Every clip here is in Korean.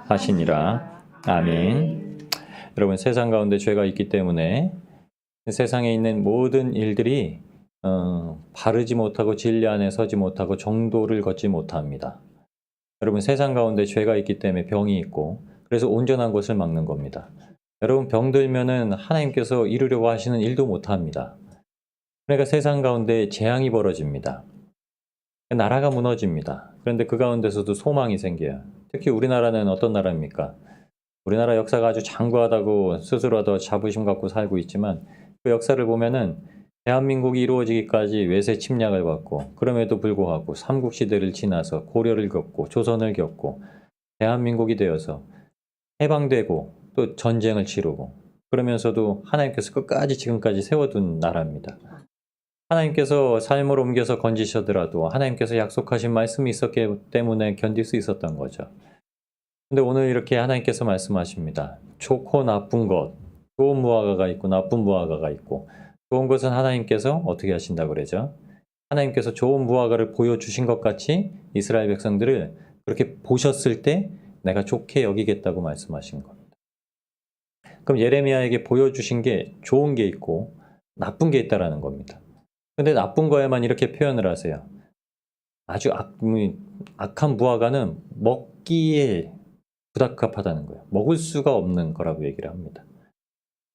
하시니라. 아멘. 여러분, 세상 가운데 죄가 있기 때문에 세상에 있는 모든 일들이 바르지 못하고 진리 안에 서지 못하고 정도를 걷지 못합니다. 여러분, 세상 가운데 죄가 있기 때문에 병이 있고, 그래서 온전한 것을 막는 겁니다. 여러분, 병들면은 하나님께서 이루려고 하시는 일도 못합니다. 그러니까 세상 가운데 재앙이 벌어집니다. 나라가 무너집니다. 그런데 그 가운데서도 소망이 생겨요. 특히 우리나라는 어떤 나라입니까? 우리나라 역사가 아주 장구하다고 스스로도 자부심 갖고 살고 있지만, 그 역사를 보면은 대한민국이 이루어지기까지 외세 침략을 받고, 그럼에도 불구하고 삼국시대를 지나서 고려를 겪고 조선을 겪고 대한민국이 되어서 해방되고 또 전쟁을 치르고, 그러면서도 하나님께서 끝까지 지금까지 세워둔 나라입니다. 하나님께서 삶을 옮겨서 건지시더라도 하나님께서 약속하신 말씀이 있었기 때문에 견딜 수 있었던 거죠. 근데 오늘 이렇게 하나님께서 말씀하십니다. 좋고 나쁜 것, 좋은 무화과가 있고 나쁜 무화과가 있고, 좋은 것은 하나님께서 어떻게 하신다고 그러죠? 하나님께서 좋은 무화과를 보여주신 것 같이 이스라엘 백성들을 그렇게 보셨을 때 내가 좋게 여기겠다고 말씀하신 겁니다. 그럼 예레미야에게 보여주신 게 좋은 게 있고 나쁜 게 있다라는 겁니다. 근데 나쁜 거에만 이렇게 표현을 하세요. 아주 악한 무화과는 먹기에 부적합하다는 거예요. 먹을 수가 없는 거라고 얘기를 합니다.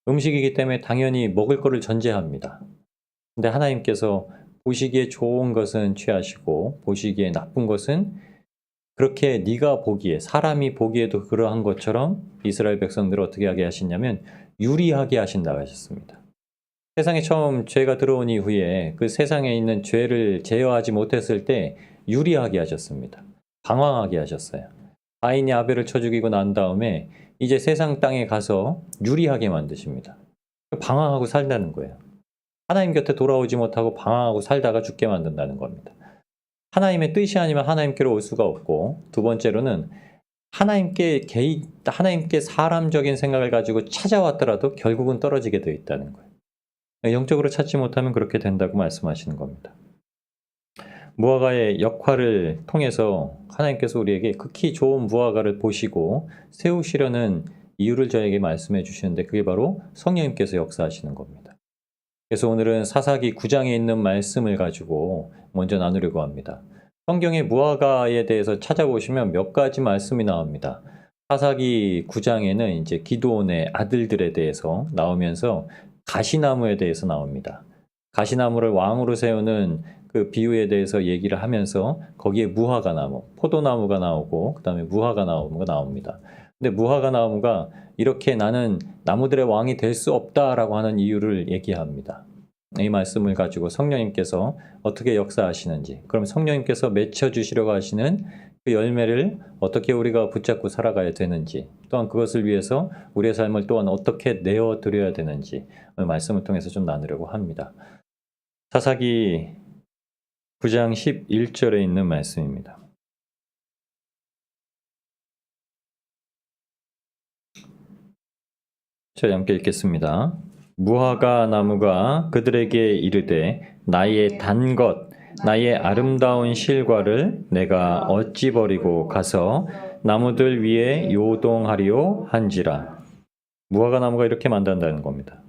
음식이기 때문에 당연히 먹을 거를 전제합니다. 근데 하나님께서 보시기에 좋은 것은 취하시고 보시기에 나쁜 것은, 그렇게 네가 보기에, 사람이 보기에도 그러한 것처럼 이스라엘 백성들을 어떻게 하게 하시냐면 유리하게 하신다고 하셨습니다. 세상에 처음 죄가 들어온 이후에 그 세상에 있는 죄를 제어하지 못했을 때 유리하게 하셨습니다. 방황하게 하셨어요. 가인이 아벨을 쳐 죽이고 난 다음에 이제 세상 땅에 가서 유리하게 만드십니다. 방황하고 살다는 거예요. 하나님 곁에 돌아오지 못하고 방황하고 살다가 죽게 만든다는 겁니다. 하나님의 뜻이 아니면 하나님께로 올 수가 없고, 두 번째로는 하나님께 사람적인 생각을 가지고 찾아왔더라도 결국은 떨어지게 되어 있다는 거예요. 영적으로 찾지 못하면 그렇게 된다고 말씀하시는 겁니다. 무화과의 역할을 통해서 하나님께서 우리에게 극히 좋은 무화과를 보시고 세우시려는 이유를 저에게 말씀해 주시는데, 그게 바로 성령님께서 역사하시는 겁니다. 그래서 오늘은 사사기 9장에 있는 말씀을 가지고 먼저 나누려고 합니다. 성경의 무화과에 대해서 찾아보시면 몇 가지 말씀이 나옵니다. 사사기 9장에는 이제 기드온의 아들들에 대해서 나오면서 가시나무에 대해서 나옵니다. 가시나무를 왕으로 세우는 그 비유에 대해서 얘기를 하면서 거기에 무화과 나무, 포도나무가 나오고 그 다음에 무화과 나무가 나옵니다. 근데 무화과 나무가 이렇게 나는 나무들의 왕이 될 수 없다라고 하는 이유를 얘기합니다. 이 말씀을 가지고 성령님께서 어떻게 역사하시는지, 그럼 성령님께서 맺혀주시려고 하시는 그 열매를 어떻게 우리가 붙잡고 살아가야 되는지, 또한 그것을 위해서 우리의 삶을 또한 어떻게 내어드려야 되는지 말씀을 통해서 좀 나누려고 합니다. 사사기 9장 11절에 있는 말씀입니다. 저희 함께 읽겠습니다. 무화과 나무가 그들에게 이르되 나의 단 것, 나의 아름다운 실과를 내가 어찌 버리고 가서 나무들 위에 요동하리요 한지라. 무화과 나무가 이렇게 만든다는 겁니다.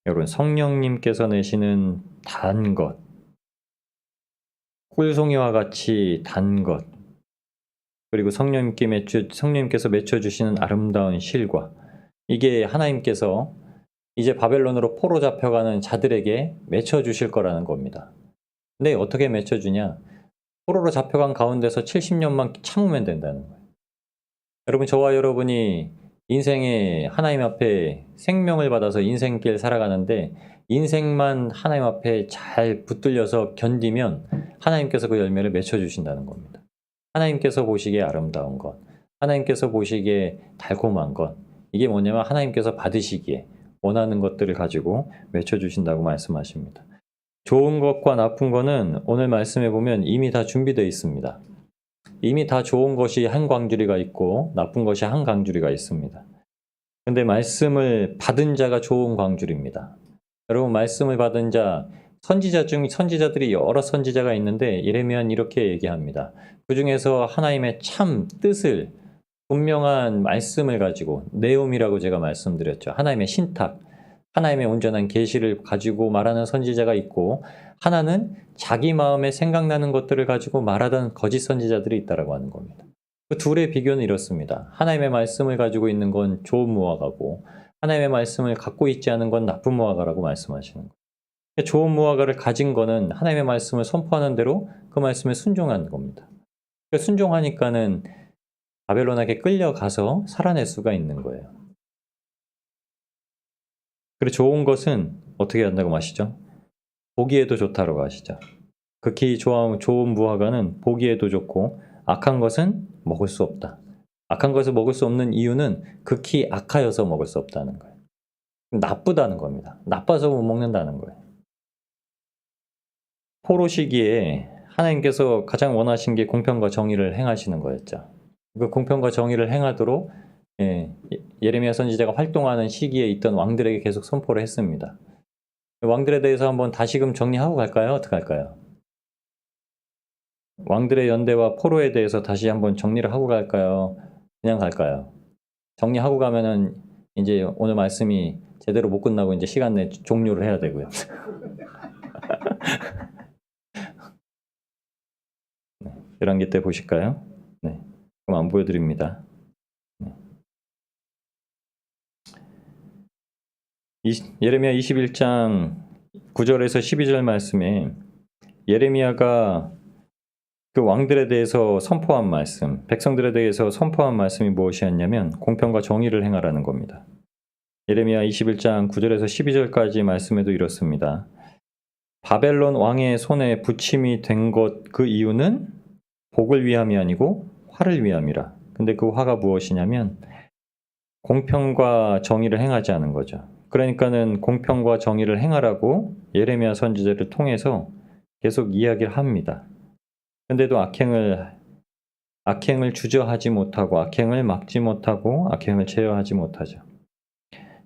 여러분, 성령님께서 내시는 단 것, 꿀송이와 같이 단 것, 그리고 성령님께서 맺혀주시는 아름다운 실과, 이게 하나님께서 이제 바벨론으로 포로 잡혀가는 자들에게 맺혀주실 거라는 겁니다. 근데 어떻게 맺혀주냐? 포로로 잡혀간 가운데서 70년만 참으면 된다는 거예요. 여러분, 저와 여러분이 인생에 하나님 앞에 생명을 받아서 인생길 살아가는데 인생만 하나님 앞에 잘 붙들려서 견디면 하나님께서 그 열매를 맺혀주신다는 겁니다. 하나님께서 보시기에 아름다운 것, 하나님께서 보시기에 달콤한 것, 이게 뭐냐면 하나님께서 받으시기에 원하는 것들을 가지고 맺혀주신다고 말씀하십니다. 좋은 것과 나쁜 것은 오늘 말씀해 보면 이미 다 준비되어 있습니다. 이미 다 좋은 것이 한 광주리가 있고 나쁜 것이 한 광주리가 있습니다. 근데 말씀을 받은 자가 좋은 광주리입니다. 여러분, 말씀을 받은 자, 선지자들이 여러 선지자가 있는데 예레미야는 이렇게 얘기합니다. 그 중에서 하나님의 참 뜻을 분명한 말씀을 가지고 네옴이라고 제가 말씀드렸죠. 하나님의 신탁, 하나님의 온전한 계시를 가지고 말하는 선지자가 있고 하나는 자기 마음에 생각나는 것들을 가지고 말하던 거짓 선지자들이 있다라고 하는 겁니다. 그 둘의 비교는 이렇습니다. 하나님의 말씀을 가지고 있는 건 좋은 무화과고 하나님의 말씀을 갖고 있지 않은 건 나쁜 무화과라고 말씀하시는 거예요. 좋은 무화과를 가진 거는 하나님의 말씀을 선포하는 대로 그 말씀에 순종하는 겁니다. 순종하니까는 바벨론에게 끌려가서 살아낼 수가 있는 거예요. 그리고 좋은 것은 어떻게 한다고 마시죠? 보기에도 좋다고 하시죠. 극히 좋은 무화과는 보기에도 좋고 악한 것은 먹을 수 없다. 악한 것을 먹을 수 없는 이유는 극히 악하여서 먹을 수 없다는 거예요. 나쁘다는 겁니다. 나빠서 못 먹는다는 거예요. 포로 시기에 하나님께서 가장 원하신 게 공평과 정의를 행하시는 거였죠. 그 공평과 정의를 행하도록 예레미야 선지자가 활동하는 시기에 있던 왕들에게 계속 선포를 했습니다. 왕들에 대해서 한번 다시금 정리하고 갈까요? 어떻게 할까요? 왕들의 연대와 포로에 대해서 다시 한번 정리를 하고 갈까요? 그냥 갈까요? 정리하고 가면은 이제 오늘 말씀이 제대로 못 끝나고 이제 시간 내에 종료를 해야 되고요. 네, 11개 때 보실까요? 네, 그럼 안 보여드립니다. 네. 예레미야 21장 9절에서 12절 말씀에 예레미야가 그 왕들에 대해서 선포한 말씀, 백성들에 대해서 선포한 말씀이 무엇이었냐면 공평과 정의를 행하라는 겁니다. 예레미야 21장 9절에서 12절까지 말씀에도 이렇습니다. 바벨론 왕의 손에 붙임이 된 것 그 이유는 복을 위함이 아니고 화를 위함이라. 근데 그 화가 무엇이냐면 공평과 정의를 행하지 않은 거죠. 그러니까는 공평과 정의를 행하라고 예레미야 선지자를 통해서 계속 이야기를 합니다. 근데도 악행을 주저하지 못하고 악행을 막지 못하고 악행을 제어하지 못하죠.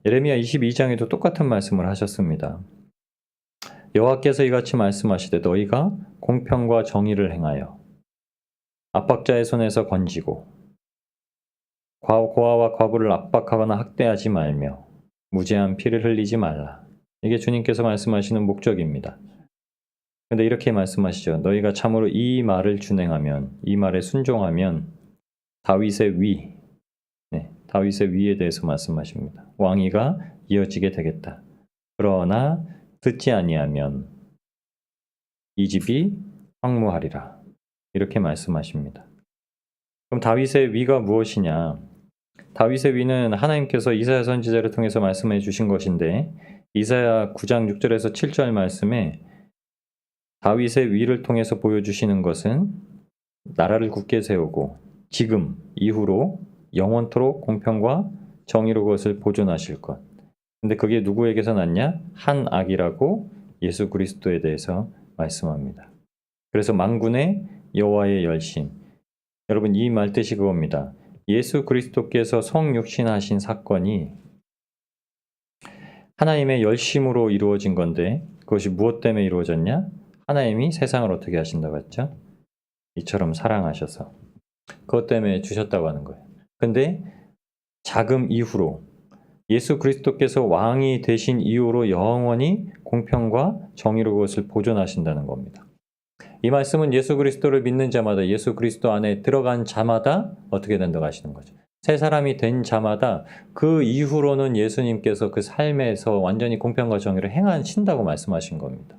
예레미야 22장에도 똑같은 말씀을 하셨습니다. 여호와께서 이같이 말씀하시되 너희가 공평과 정의를 행하여 압박자의 손에서 건지고 고아와 과부를 압박하거나 학대하지 말며 무죄한 피를 흘리지 말라. 이게 주님께서 말씀하시는 목적입니다. 근데 이렇게 말씀하시죠. 너희가 참으로 이 말을 준행하면, 이 말에 순종하면 다윗의 위, 다윗의 위에 대해서 말씀하십니다. 왕위가 이어지게 되겠다. 그러나 듣지 아니하면 이 집이 황무하리라. 이렇게 말씀하십니다. 그럼 다윗의 위가 무엇이냐? 다윗의 위는 하나님께서 이사야 선지자를 통해서 말씀해 주신 것인데 이사야 9장 6절에서 7절 말씀에 다윗의 위를 통해서 보여주시는 것은 나라를 굳게 세우고 지금 이후로 영원토록 공평과 정의로 그것을 보존하실 것. 근데 그게 누구에게서 났냐? 한 악이라고 예수 그리스도에 대해서 말씀합니다. 그래서 만군의 여호와의 열심. 여러분 이 말 뜻이 그겁니다. 예수 그리스도께서 성육신하신 사건이 하나님의 열심으로 이루어진 건데 그것이 무엇 때문에 이루어졌냐? 하나님이 세상을 어떻게 하신다고 했죠? 이처럼 사랑하셔서 그것 때문에 주셨다고 하는 거예요. 근데 자금 이후로 예수 그리스도께서 왕이 되신 이후로 영원히 공평과 정의로 그것을 보존하신다는 겁니다. 이 말씀은 예수 그리스도를 믿는 자마다 예수 그리스도 안에 들어간 자마다 어떻게 된다고 하시는 거죠. 새 사람이 된 자마다 그 이후로는 예수님께서 그 삶에서 완전히 공평과 정의를 행하신다고 말씀하신 겁니다.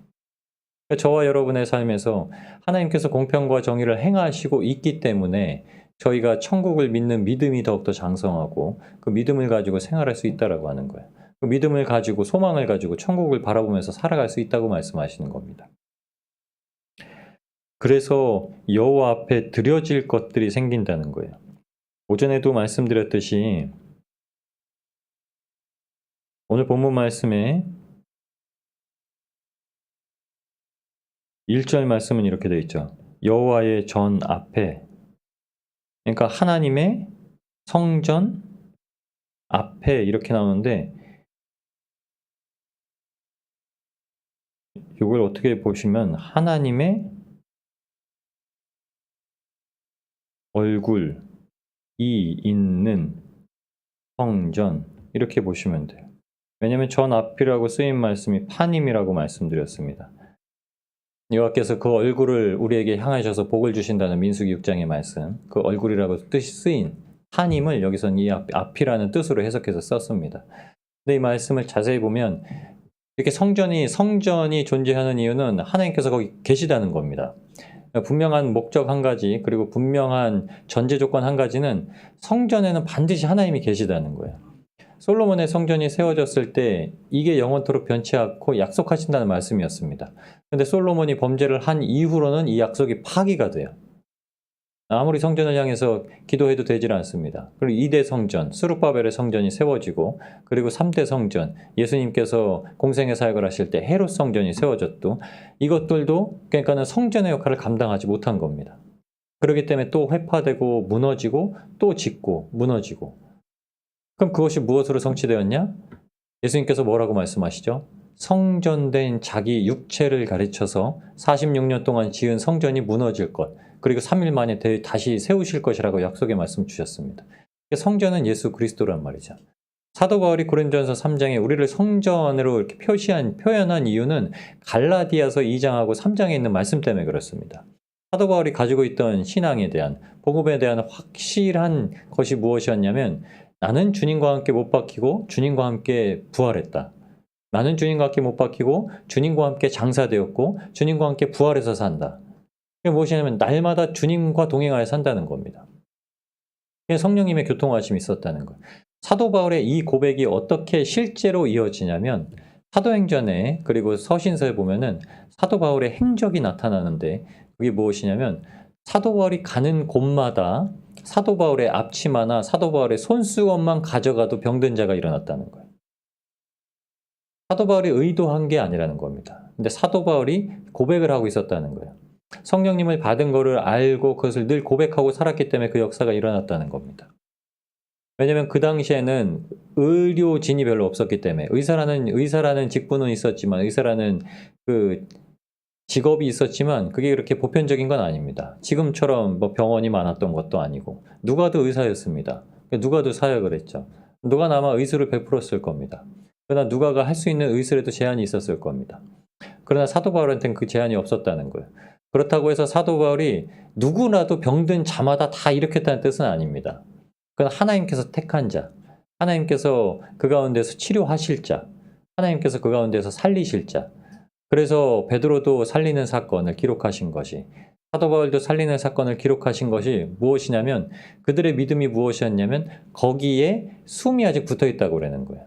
저와 여러분의 삶에서 하나님께서 공평과 정의를 행하시고 있기 때문에 저희가 천국을 믿는 믿음이 더욱더 장성하고 그 믿음을 가지고 생활할 수 있다고 하는 거예요. 그 믿음을 가지고 소망을 가지고 천국을 바라보면서 살아갈 수 있다고 말씀하시는 겁니다. 그래서 여호와 앞에 드려질 것들이 생긴다는 거예요. 오전에도 말씀드렸듯이 오늘 본문 말씀에 1절 말씀은 이렇게 되어 있죠. 여호와의 전 앞에, 그러니까 하나님의 성전 앞에 이렇게 나오는데 이걸 어떻게 보시면 하나님의 얼굴, 있는 성전 이렇게 보시면 돼요. 왜냐하면 전 앞이라고 쓰인 말씀이 파님이라고 말씀드렸습니다. 여호와께서 그 얼굴을 우리에게 향하셔서 복을 주신다는 민수기 6장의 말씀, 그 얼굴이라고 뜻이 쓰인 파님을 여기서는 이 앞이라는 뜻으로 해석해서 썼습니다. 근데 이 말씀을 자세히 보면 이렇게 성전이 존재하는 이유는 하나님께서 거기 계시다는 겁니다. 분명한 목적 한 가지, 그리고 분명한 전제 조건 한 가지는 성전에는 반드시 하나님이 계시다는 거예요. 솔로몬의 성전이 세워졌을 때 이게 영원토록 변치 않고 약속하신다는 말씀이었습니다. 그런데 솔로몬이 범죄를 한 이후로는 이 약속이 파기가 돼요. 아무리 성전을 향해서 기도해도 되질 않습니다. 그리고 2대 성전, 스룹바벨의 성전이 세워지고, 그리고 3대 성전, 예수님께서 공생의 사역을 하실 때 헤롯 성전이 세워졌고, 이것들도 그러니까는 성전의 역할을 감당하지 못한 겁니다. 그렇기 때문에 또 회파되고 무너지고 또 짓고 무너지고. 그럼 그것이 무엇으로 성취되었냐? 예수님께서 뭐라고 말씀하시죠? 성전된 자기 육체를 가르쳐서 46년 동안 지은 성전이 무너질 것, 그리고 3일 만에 다시 세우실 것이라고 약속의 말씀 주셨습니다. 성전은 예수 그리스도란 말이죠. 사도 바울이 고린도전서 3장에 우리를 성전으로 이렇게 표현한 이유는 갈라디아서 2장하고 3장에 있는 말씀 때문에 그렇습니다. 사도 바울이 가지고 있던 신앙에 대한, 복음에 대한 확실한 것이 무엇이었냐면, 나는 주님과 함께 못 박히고 주님과 함께 부활했다. 나는 주님과 함께 못 박히고 주님과 함께 장사되었고 주님과 함께 부활해서 산다. 그게 무엇이냐면 날마다 주님과 동행하여 산다는 겁니다. 성령님의 교통하심이 있었다는 거예요. 사도 바울의 이 고백이 어떻게 실제로 이어지냐면 사도행전에, 그리고 서신서에 보면은 사도 바울의 행적이 나타나는데, 그게 무엇이냐면 사도 바울이 가는 곳마다 사도 바울의 앞치마나 사도 바울의 손수건만 가져가도 병든 자가 일어났다는 거예요. 사도 바울이 의도한 게 아니라는 겁니다. 근데 사도 바울이 고백을 하고 있었다는 거예요. 성령님을 받은 거를 알고 그것을 늘 고백하고 살았기 때문에 그 역사가 일어났다는 겁니다. 왜냐하면 그 당시에는 의료진이 별로 없었기 때문에, 의사라는 직분은 있었지만, 의사라는 그 직업이 있었지만 그게 그렇게 보편적인 건 아닙니다. 지금처럼 뭐 병원이 많았던 것도 아니고, 누가도 의사였습니다. 누가도 사역을 했죠. 누가는 아마 의술을 베풀었을 겁니다. 그러나 누가가 할 수 있는 의술에도 제한이 있었을 겁니다. 그러나 사도 바울한테는 그 제한이 없었다는 거예요. 그렇다고 해서 사도 바울이 누구라도 병든 자마다 다 일으켰다는 뜻은 아닙니다. 그건 하나님께서 택한 자, 하나님께서 그 가운데서 치료하실 자, 하나님께서 그 가운데서 살리실 자. 그래서 베드로도 살리는 사건을 기록하신 것이, 사도 바울도 살리는 사건을 기록하신 것이 무엇이냐면, 그들의 믿음이 무엇이었냐면 거기에 숨이 아직 붙어 있다고 그러는 거예요.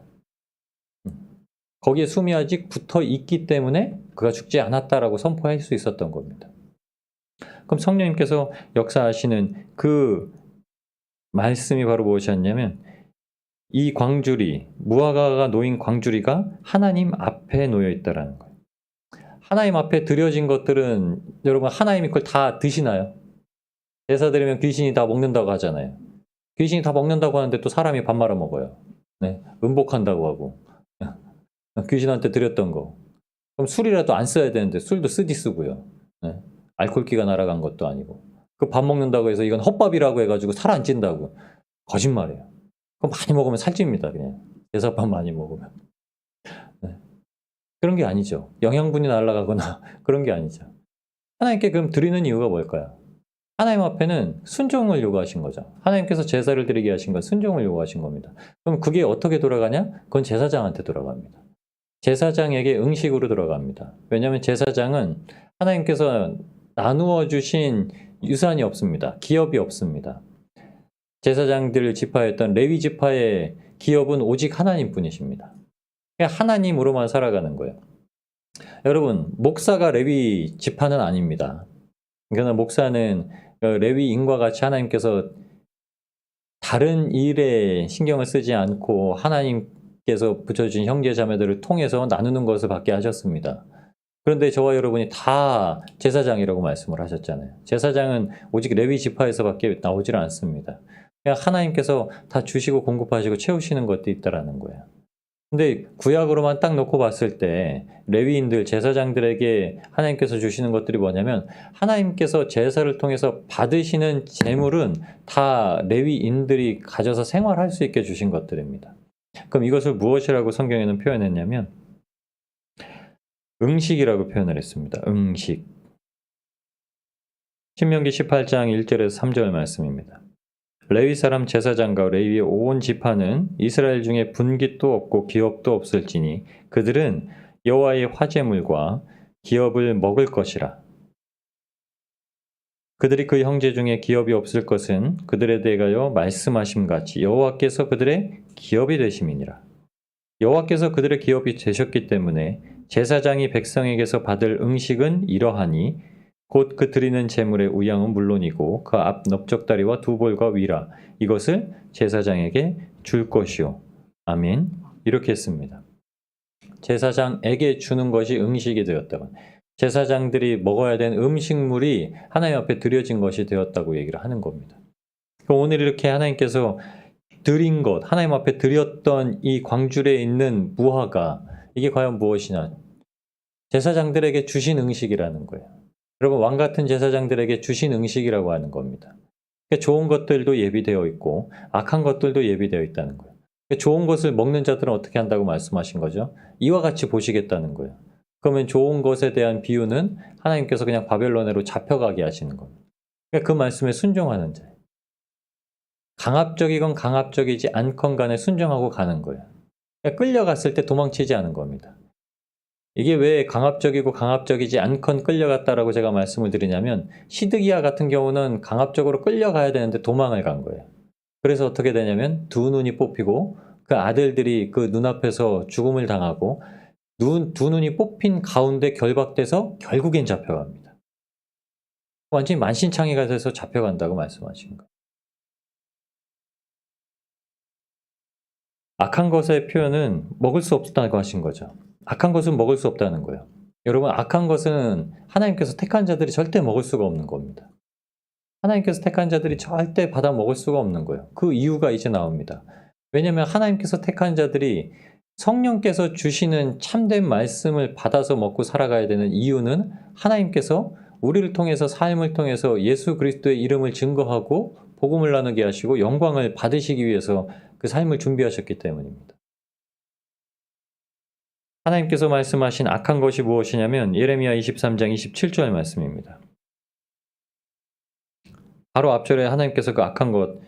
거기에 숨이 아직 붙어 있기 때문에 그가 죽지 않았다라고 선포할 수 있었던 겁니다. 그럼 성령님께서 역사하시는 그 말씀이 바로 무엇이었냐면, 이 광주리, 무화과가 놓인 광주리가 하나님 앞에 놓여 있다라는 거예요. 하나님 앞에 드려진 것들은 여러분 하나님이 그걸 다 드시나요? 제사 드리면 귀신이 다 먹는다고 하잖아요. 귀신이 다 먹는다고 하는데 또 사람이 밥 말아 먹어요. 네, 음복한다고 하고. 귀신한테 드렸던 거. 그럼 술이라도 안 써야 되는데 술도 쓰고요. 네, 알코올기가 날아간 것도 아니고. 그 밥 먹는다고 해서 이건 헛밥이라고 해가지고 살 안 찐다고. 거짓말이에요. 그럼 많이 먹으면 살찝니다. 그냥 제사밥 많이 먹으면. 네. 그런 게 아니죠. 영양분이 날아가거나 그런 게 아니죠. 하나님께 그럼 드리는 이유가 뭘까요? 하나님 앞에는 순종을 요구하신 거죠. 하나님께서 제사를 드리게 하신 건 순종을 요구하신 겁니다. 그럼 그게 어떻게 돌아가냐? 그건 제사장한테 돌아갑니다. 제사장에게 응식으로 돌아갑니다. 왜냐하면 제사장은 하나님께서 나누어 주신 유산이 없습니다. 기업이 없습니다. 제사장들 지파였던 레위 지파의 기업은 오직 하나님뿐이십니다. 하나님으로만 살아가는 거예요. 여러분, 목사가 레위 지파는 아닙니다. 그러나 목사는 레위인과 같이 하나님께서 다른 일에 신경을 쓰지 않고 하나님께서 붙여주신 형제 자매들을 통해서 나누는 것을 받게 하셨습니다. 그런데 저와 여러분이 다 제사장이라고 말씀을 하셨잖아요. 제사장은 오직 레위 지파에서밖에 나오질 않습니다. 그냥 하나님께서 다 주시고 공급하시고 채우시는 것도 있다라는 거예요. 근데 구약으로만 딱 놓고 봤을 때 레위인들, 제사장들에게 하나님께서 주시는 것들이 뭐냐면 하나님께서 제사를 통해서 받으시는 재물은 다 레위인들이 가져서 생활할 수 있게 주신 것들입니다. 그럼 이것을 무엇이라고 성경에는 표현했냐면 응식이라고 표현을 했습니다. 응식. 신명기 18장 1절에서 3절 말씀입니다. 레위 사람 제사장과 레위의 온 지파는 이스라엘 중에 분깃도 없고 기업도 없을지니 그들은 여호와의 화제물과 기업을 먹을 것이라. 그들이 그 형제 중에 기업이 없을 것은 그들에 대하여 말씀하심 같이 여호와께서 그들의 기업이 되심이니라. 여호와께서 그들의 기업이 되셨기 때문에 제사장이 백성에게서 받을 응식은 이러하니 곧 그 드리는 제물의 우양은 물론이고 그 앞 넓적다리와 두 볼과 위라 이것을 제사장에게 줄 것이요. 아멘. 이렇게 했습니다. 제사장에게 주는 것이 응식이 되었다고. 제사장들이 먹어야 되는 음식물이 하나님 앞에 드려진 것이 되었다고 얘기를 하는 겁니다. 오늘 이렇게 하나님께서 드린 것, 하나님 앞에 드렸던 이 광줄에 있는 무화과 이게 과연 무엇이냐? 제사장들에게 주신 응식이라는 거예요. 여러분 왕 같은 제사장들에게 주신 응식이라고 하는 겁니다. 그러니까 좋은 것들도 예비되어 있고 악한 것들도 예비되어 있다는 거예요. 그러니까 좋은 것을 먹는 자들은 어떻게 한다고 말씀하신 거죠? 이와 같이 보시겠다는 거예요. 그러면 좋은 것에 대한 비유는 하나님께서 그냥 바벨론으로 잡혀가게 하시는 겁니다. 그러니까 그 말씀에 순종하는 자예요. 강압적이건 강압적이지 않건 간에 순종하고 가는 거예요. 그러니까 끌려갔을 때 도망치지 않은 겁니다. 이게 왜 강압적이고 강압적이지 않건 끌려갔다라고 제가 말씀을 드리냐면 시드기야 같은 경우는 강압적으로 끌려가야 되는데 도망을 간 거예요. 그래서 어떻게 되냐면 두 눈이 뽑히고 그 아들들이 그 눈앞에서 죽음을 당하고 두 눈이 뽑힌 가운데 결박돼서 결국엔 잡혀갑니다. 완전히 만신창이가 돼서 잡혀간다고 말씀하신 거예요. 악한 것의 표현은 먹을 수 없다고 하신 거죠. 악한 것은 먹을 수 없다는 거예요. 여러분 악한 것은 하나님께서 택한 자들이 절대 먹을 수가 없는 겁니다. 하나님께서 택한 자들이 절대 받아 먹을 수가 없는 거예요. 그 이유가 이제 나옵니다. 왜냐하면 하나님께서 택한 자들이 성령께서 주시는 참된 말씀을 받아서 먹고 살아가야 되는 이유는 하나님께서 우리를 통해서 삶을 통해서 예수 그리스도의 이름을 증거하고 복음을 나누게 하시고 영광을 받으시기 위해서 그 삶을 준비하셨기 때문입니다. 하나님께서 말씀하신 악한 것이 무엇이냐면 예레미야 23장 27절 말씀입니다. 바로 앞절에 하나님께서 그 악한 것,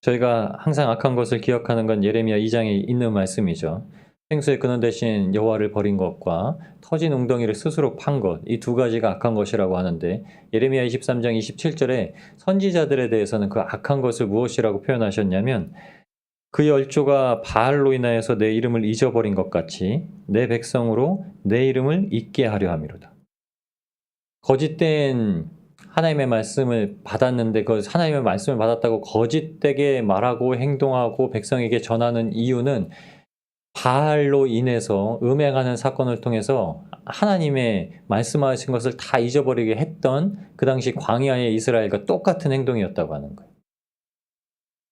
저희가 항상 악한 것을 기억하는 건 예레미야 2장에 있는 말씀이죠. 생수의 근원 대신 여호와를 버린 것과 터진 웅덩이를 스스로 판 것, 이 두 가지가 악한 것이라고 하는데 예레미야 23장 27절에 선지자들에 대해서는 그 악한 것을 무엇이라고 표현하셨냐면 그 열조가 바알로 인하여서 내 이름을 잊어버린 것 같이 내 백성으로 내 이름을 잊게 하려 함이로다. 거짓된 하나님의 말씀을 받았는데 그 하나님의 말씀을 받았다고 거짓되게 말하고 행동하고 백성에게 전하는 이유는 바알로 인해서 음행하는 사건을 통해서 하나님의 말씀하신 것을 다 잊어버리게 했던 그 당시 광야의 이스라엘과 똑같은 행동이었다고 하는 거예요.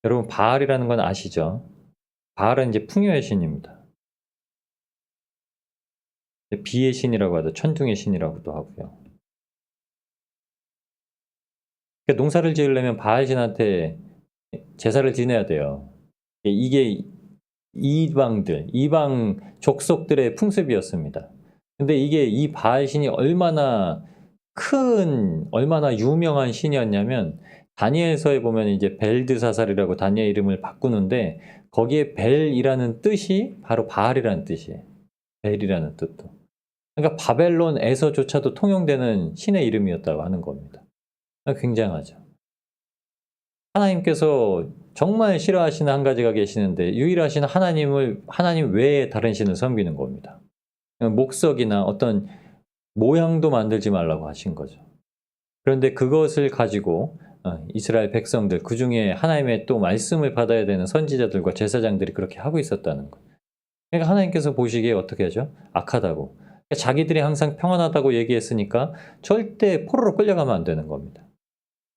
여러분 바알이라는 건 아시죠? 바알은 이제 풍요의 신입니다. 비의 신이라고 하죠. 천둥의 신이라고도 하고요. 그러니까 농사를 지으려면 바알 신한테 제사를 지내야 돼요. 이게 이방 족속들의 풍습이었습니다. 근데 이게 이 바알 신이 얼마나 유명한 신이었냐면 다니엘서에 보면 이제 벨드사살이라고 다니엘 이름을 바꾸는데 거기에 벨이라는 뜻이 바로 바알이라는 뜻이에요. 벨이라는 뜻도. 그러니까 바벨론에서조차도 통용되는 신의 이름이었다고 하는 겁니다. 굉장하죠. 하나님께서 정말 싫어하시는 한 가지가 계시는데 유일하신 하나님 외에 다른 신을 섬기는 겁니다. 목석이나 어떤 모양도 만들지 말라고 하신 거죠. 그런데 그것을 가지고 이스라엘 백성들, 그 중에 하나님의 또 말씀을 받아야 되는 선지자들과 제사장들이 그렇게 하고 있었다는 거예요. 그러니까 하나님께서 보시기에 어떻게 하죠? 악하다고. 그러니까 자기들이 항상 평안하다고 얘기했으니까 절대 포로로 끌려가면 안 되는 겁니다.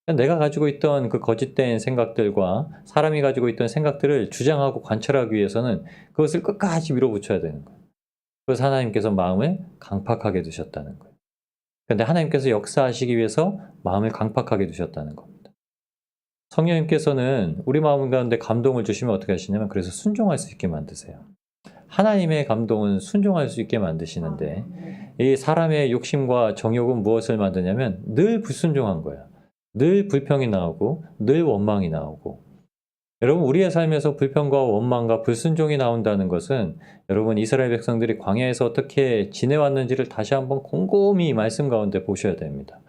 내가 가지고 있던 그 거짓된 생각들과 사람이 가지고 있던 생각들을 주장하고 관철하기 위해서는 그것을 끝까지 밀어붙여야 되는 거예요. 그래서 하나님께서 마음을 강팍하게 두셨다는 거예요. 그런데 하나님께서 역사하시기 위해서 마음을 강팍하게 두셨다는 겁니다. 성령님께서는 우리 마음 가운데 감동을 주시면 어떻게 하시냐면 그래서 순종할 수 있게 만드세요. 하나님의 감동은 순종할 수 있게 만드시는데 이 사람의 욕심과 정욕은 무엇을 만드냐면 늘 불순종한 거예요. 늘 불평이 나오고 늘 원망이 나오고. 여러분, 우리의 삶에서 불평과 원망과 불순종이 나온다는 것은 여러분 이스라엘 백성들이 광야에서 어떻게 지내왔는지를 다시 한번 곰곰이 말씀 가운데 보셔야 됩니다.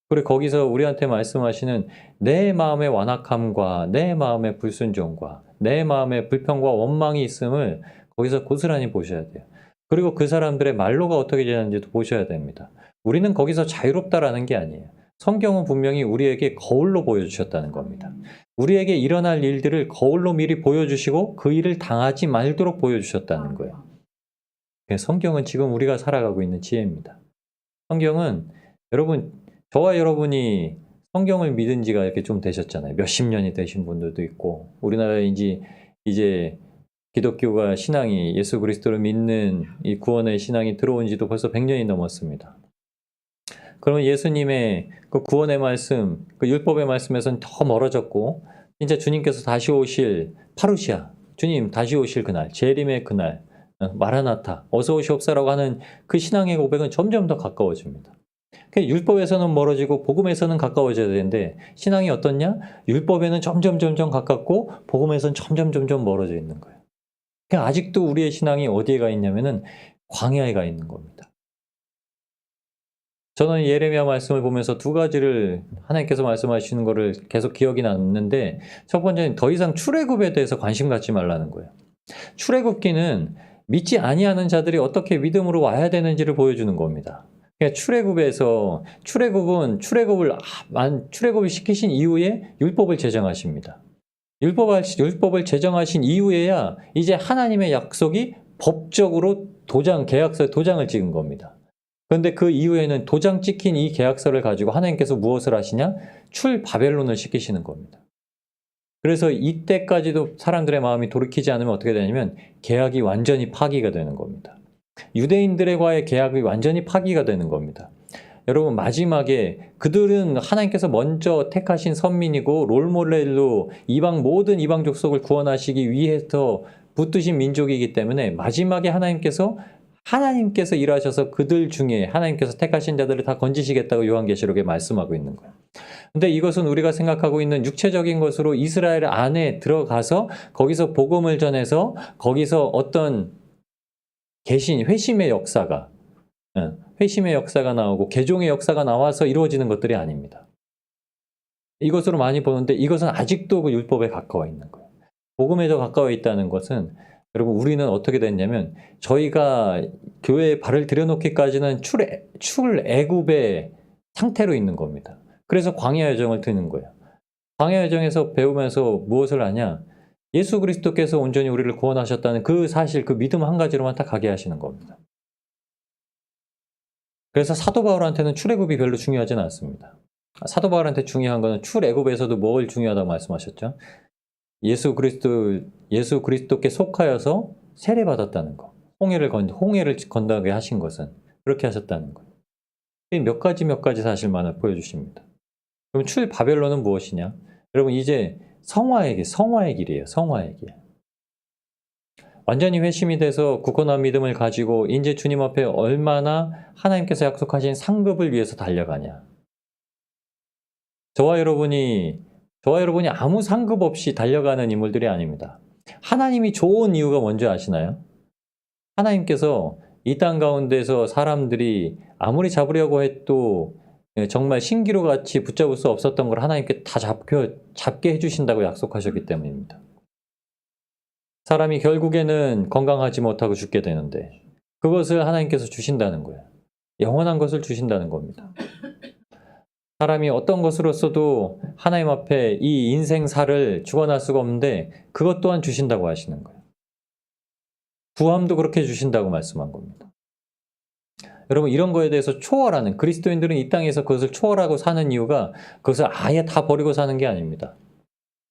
그리고 거기서 우리한테 말씀하시는 내 마음의 완악함과 내 마음의 불순종과 내 마음의 불평과 원망이 있음을 거기서 고스란히 보셔야 돼요. 그리고 그 사람들의 말로가 어떻게 되는지도 보셔야 됩니다. 우리는 거기서 자유롭다라는 게 아니에요. 성경은 분명히 우리에게 거울로 보여주셨다는 겁니다. 우리에게 일어날 일들을 거울로 미리 보여주시고 그 일을 당하지 말도록 보여주셨다는 거예요. 성경은 지금 우리가 살아가고 있는 지혜입니다. 성경은 여러분, 저와 여러분이 성경을 믿은 지가 이렇게 좀 되셨잖아요. 몇십 년이 되신 분들도 있고, 우리나라에 이제 기독교가 신앙이 예수 그리스도를 믿는 이 구원의 신앙이 들어온 지도 벌써 100년이 넘었습니다. 그러면 예수님의 그 구원의 말씀, 그 율법의 말씀에서는 더 멀어졌고, 진짜 주님께서 다시 오실 파루시아, 주님 다시 오실 그날, 재림의 그날, 마라나타, 어서 오시옵소서라고 하는 그 신앙의 고백은 점점 더 가까워집니다. 율법에서는 멀어지고 복음에서는 가까워져야 되는데 신앙이 어떻냐? 율법에는 점점 가깝고 복음에서는 점점 멀어져 있는 거예요. 아직도 우리의 신앙이 어디에 가 있냐면은 광야에 가 있는 겁니다. 저는 예레미야 말씀을 보면서 두 가지를 하나님께서 말씀하시는 거를 계속 기억이 남는데, 첫 번째는 더 이상 출애굽에 대해서 관심 갖지 말라는 거예요. 출애굽기는 믿지 아니하는 자들이 어떻게 믿음으로 와야 되는지를 보여주는 겁니다. 그러니까 출애굽을 시키신 이후에 율법을 제정하십니다. 율법을 제정하신 이후에야 이제 하나님의 약속이 법적으로 계약서에 도장을 찍은 겁니다. 그런데 그 이후에는 도장 찍힌 이 계약서를 가지고 하나님께서 무엇을 하시냐? 출바벨론을 시키시는 겁니다. 그래서 이때까지도 사람들의 마음이 돌이키지 않으면 어떻게 되냐면 계약이 완전히 파기가 되는 겁니다. 유대인들과의 계약이 완전히 파기가 되는 겁니다. 여러분, 마지막에 그들은 하나님께서 먼저 택하신 선민이고 롤모델로 모든 이방 족속을 구원하시기 위해서 붙드신 민족이기 때문에 마지막에 하나님께서 일하셔서 그들 중에 하나님께서 택하신 자들을 다 건지시겠다고 요한계시록에 말씀하고 있는 거예요. 근데 이것은 우리가 생각하고 있는 육체적인 것으로 이스라엘 안에 들어가서 거기서 복음을 전해서 거기서 어떤 회심의 역사가 나오고 개종의 역사가 나와서 이루어지는 것들이 아닙니다. 이것으로 많이 보는데 이것은 아직도 그 율법에 가까워 있는 거예요. 복음에 더 가까워 있다는 것은 여러분, 우리는 어떻게 됐냐면 저희가 교회에 발을 들여놓기까지는 출애굽의 상태로 있는 겁니다. 그래서 광야 여정을 드는 거예요. 광야 여정에서 배우면서 무엇을 하냐? 예수 그리스도께서 온전히 우리를 구원하셨다는 그 사실, 그 믿음 한 가지로만 딱 가게 하시는 겁니다. 그래서 사도 바울한테는 출애굽이 별로 중요하지는 않습니다. 사도 바울한테 중요한 거는 출애굽에서도 뭘 중요하다고 말씀하셨죠? 예수 그리스도께 속하여서 세례받았다는 거. 홍해를 건너게 하신 것은 그렇게 하셨다는 거예요. 몇 가지 사실만을 보여주십니다. 그럼 출바벨론은 무엇이냐? 여러분, 이제 성화의 길이에요. 성화의 길. 완전히 회심이 돼서 굳건한 믿음을 가지고 이제 주님 앞에 얼마나 하나님께서 약속하신 상급을 위해서 달려가냐. 저와 여러분이 아무 상급 없이 달려가는 인물들이 아닙니다. 하나님이 좋은 이유가 뭔지 아시나요? 하나님께서 이 땅 가운데서 사람들이 아무리 잡으려고 해도 정말 신기루 같이 붙잡을 수 없었던 걸 하나님께 다 잡게 해주신다고 약속하셨기 때문입니다. 사람이 결국에는 건강하지 못하고 죽게 되는데 그것을 하나님께서 주신다는 거예요. 영원한 것을 주신다는 겁니다. 사람이 어떤 것으로서도 하나님 앞에 이 인생살을 주관할 수가 없는데 그것 또한 주신다고 하시는 거예요. 구함도 그렇게 주신다고 말씀한 겁니다. 여러분 이런 거에 대해서 초월하는, 그리스도인들은 이 땅에서 그것을 초월하고 사는 이유가 그것을 아예 다 버리고 사는 게 아닙니다.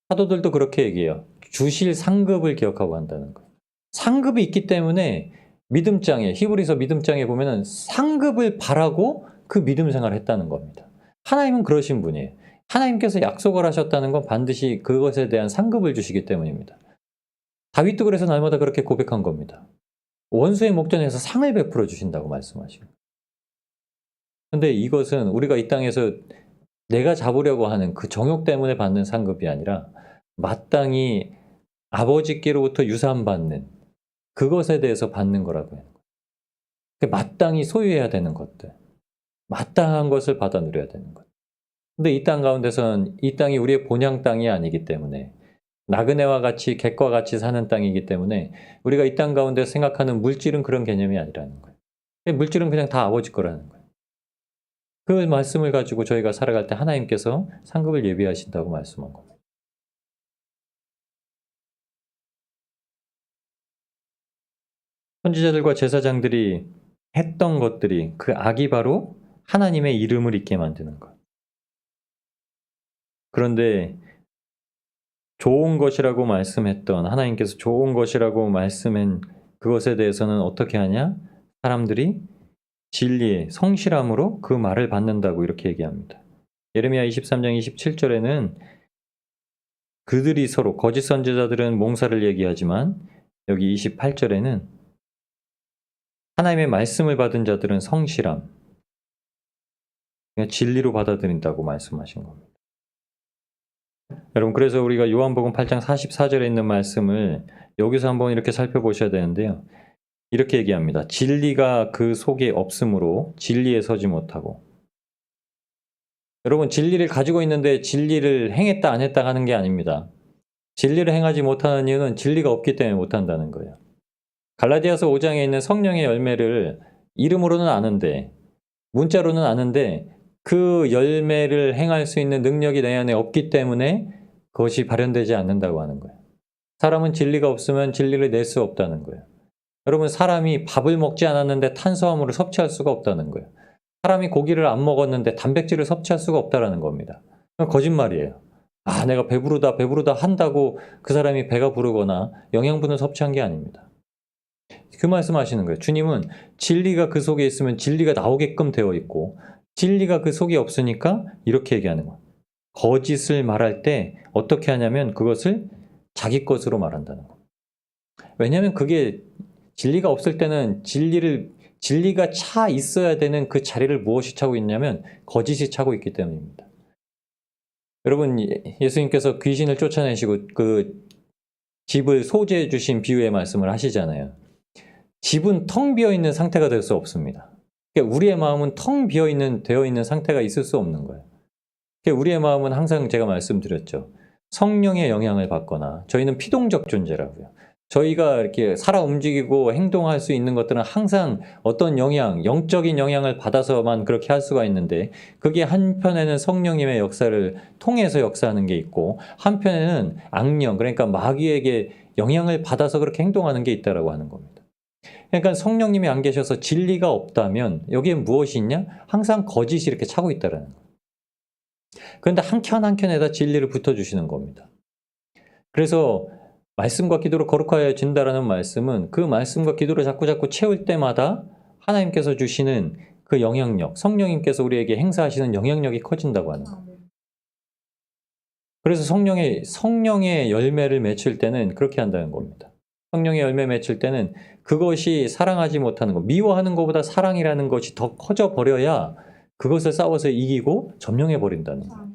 사도들도 그렇게 얘기해요. 주실 상급을 기억하고 한다는 거예요. 상급이 있기 때문에 믿음장에, 히브리서 믿음장에 보면은 상급을 바라고 그 믿음 생활을 했다는 겁니다. 하나님은 그러신 분이에요. 하나님께서 약속을 하셨다는 건 반드시 그것에 대한 상급을 주시기 때문입니다. 다윗도 그래서 날마다 그렇게 고백한 겁니다. 원수의 목전에서 상을 베풀어 주신다고 말씀하시고. 근데 이것은 우리가 이 땅에서 내가 잡으려고 하는 그 정욕 때문에 받는 상급이 아니라 마땅히 아버지께로부터 유산받는 그것에 대해서 받는 거라고 해요. 마땅히 소유해야 되는 것들, 마땅한 것을 받아 누려야 되는 것. 근데 이 땅 가운데서는 이 땅이 우리의 본향 땅이 아니기 때문에 나그네와 같이 객과 같이 사는 땅이기 때문에 우리가 이 땅 가운데 생각하는 물질은 그런 개념이 아니라는 거예요. 물질은 그냥 다 아버지 거라는 거예요. 그 말씀을 가지고 저희가 살아갈 때 하나님께서 상급을 예비하신다고 말씀한 겁니다. 선지자들과 제사장들이 했던 것들이 그 악이 바로 하나님의 이름을 잊게 만드는 것. 그런데 좋은 것이라고 말씀했던, 하나님께서 좋은 것이라고 말씀한 그것에 대해서는 어떻게 하냐? 사람들이 진리의 성실함으로 그 말을 받는다고 이렇게 얘기합니다. 예레미야 23장 27절에는 그들이 서로, 거짓 선지자들은 몽사를 얘기하지만 여기 28절에는 하나님의 말씀을 받은 자들은 성실함, 그냥 진리로 받아들인다고 말씀하신 겁니다. 여러분, 그래서 우리가 요한복음 8장 44절에 있는 말씀을 여기서 한번 이렇게 살펴보셔야 되는데요. 이렇게 얘기합니다. 진리가 그 속에 없으므로 진리에 서지 못하고. 여러분, 진리를 가지고 있는데 진리를 행했다 안 했다 하는 게 아닙니다. 진리를 행하지 못하는 이유는 진리가 없기 때문에 못한다는 거예요. 갈라디아서 5장에 있는 성령의 열매를 이름으로는 아는데, 문자로는 아는데 그 열매를 행할 수 있는 능력이 내 안에 없기 때문에 그것이 발현되지 않는다고 하는 거예요. 사람은 진리가 없으면 진리를 낼 수 없다는 거예요. 여러분, 사람이 밥을 먹지 않았는데 탄수화물을 섭취할 수가 없다는 거예요. 사람이 고기를 안 먹었는데 단백질을 섭취할 수가 없다는 겁니다. 그건 거짓말이에요. 아, 내가 배부르다 한다고 그 사람이 배가 부르거나 영양분을 섭취한 게 아닙니다. 그 말씀하시는 거예요. 주님은 진리가 그 속에 있으면 진리가 나오게끔 되어 있고, 진리가 그 속에 없으니까 이렇게 얘기하는 거예요. 거짓을 말할 때 어떻게 하냐면 그것을 자기 것으로 말한다는 거예요. 왜냐하면 그게 진리가 없을 때는 진리가 차 있어야 되는 그 자리를 무엇이 차고 있냐면 거짓이 차고 있기 때문입니다. 여러분, 예수님께서 귀신을 쫓아내시고 그 집을 소재해 주신 비유의 말씀을 하시잖아요. 집은 텅 비어 있는 상태가 될 수 없습니다. 그러니까 우리의 마음은 텅 되어 있는 상태가 있을 수 없는 거예요. 그러니까 우리의 마음은 항상 제가 말씀드렸죠. 성령의 영향을 받거나, 저희는 피동적 존재라고요. 저희가 이렇게 살아 움직이고 행동할 수 있는 것들은 항상 어떤 영적인 영향을 받아서만 그렇게 할 수가 있는데, 그게 한편에는 성령님의 역사를 통해서 역사하는 게 있고, 한편에는 악령, 그러니까 마귀에게 영향을 받아서 그렇게 행동하는 게 있다라고 하는 겁니다. 그러니까 성령님이 안 계셔서 진리가 없다면 여기에 무엇이 있냐? 항상 거짓이 이렇게 차고 있다라는 거예요. 그런데 한 켠 한 켠에다 진리를 붙여주시는 겁니다. 그래서 말씀과 기도로 거룩하여진다라는 말씀은 그 말씀과 기도를 자꾸 채울 때마다 하나님께서 주시는 그 영향력, 성령님께서 우리에게 행사하시는 영향력이 커진다고 하는 거예요. 그래서 성령의 열매를 맺힐 때는 그렇게 한다는 겁니다. 성령의 열매 맺힐 때는 그것이 사랑하지 못하는 것, 미워하는 것보다 사랑이라는 것이 더 커져 버려야 그것을 싸워서 이기고 점령해 버린다는 거예요.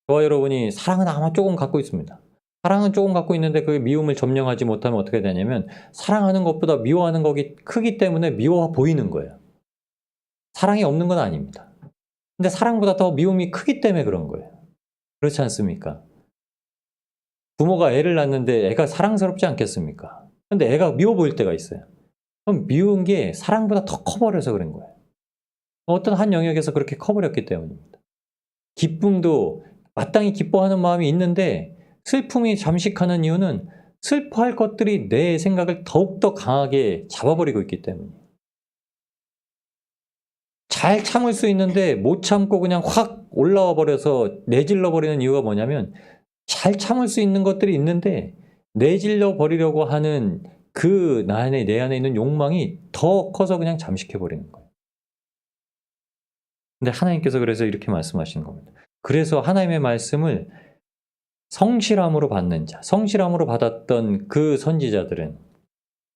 저와 여러분이 사랑은 아마 조금 갖고 있습니다. 사랑은 조금 갖고 있는데 그 미움을 점령하지 못하면 어떻게 되냐면 사랑하는 것보다 미워하는 것이 크기 때문에 미워 보이는 거예요. 사랑이 없는 건 아닙니다. 근데 사랑보다 더 미움이 크기 때문에 그런 거예요. 그렇지 않습니까? 부모가 애를 낳는데 애가 사랑스럽지 않겠습니까? 근데 애가 미워 보일 때가 있어요. 그럼 미운 게 사랑보다 더 커버려서 그런 거예요. 어떤 한 영역에서 그렇게 커버렸기 때문입니다. 기쁨도 마땅히 기뻐하는 마음이 있는데 슬픔이 잠식하는 이유는 슬퍼할 것들이 내 생각을 더욱더 강하게 잡아버리고 있기 때문이에요. 잘 참을 수 있는데 못 참고 그냥 확 올라와 버려서 내질러 버리는 이유가 뭐냐면 잘 참을 수 있는 것들이 있는데 내질러 버리려고 하는 그 내 안에 있는 욕망이 더 커서 그냥 잠식해 버리는 거예요. 근데 하나님께서 그래서 이렇게 말씀하시는 겁니다. 그래서 하나님의 말씀을 성실함으로 받는 자, 성실함으로 받았던 그 선지자들은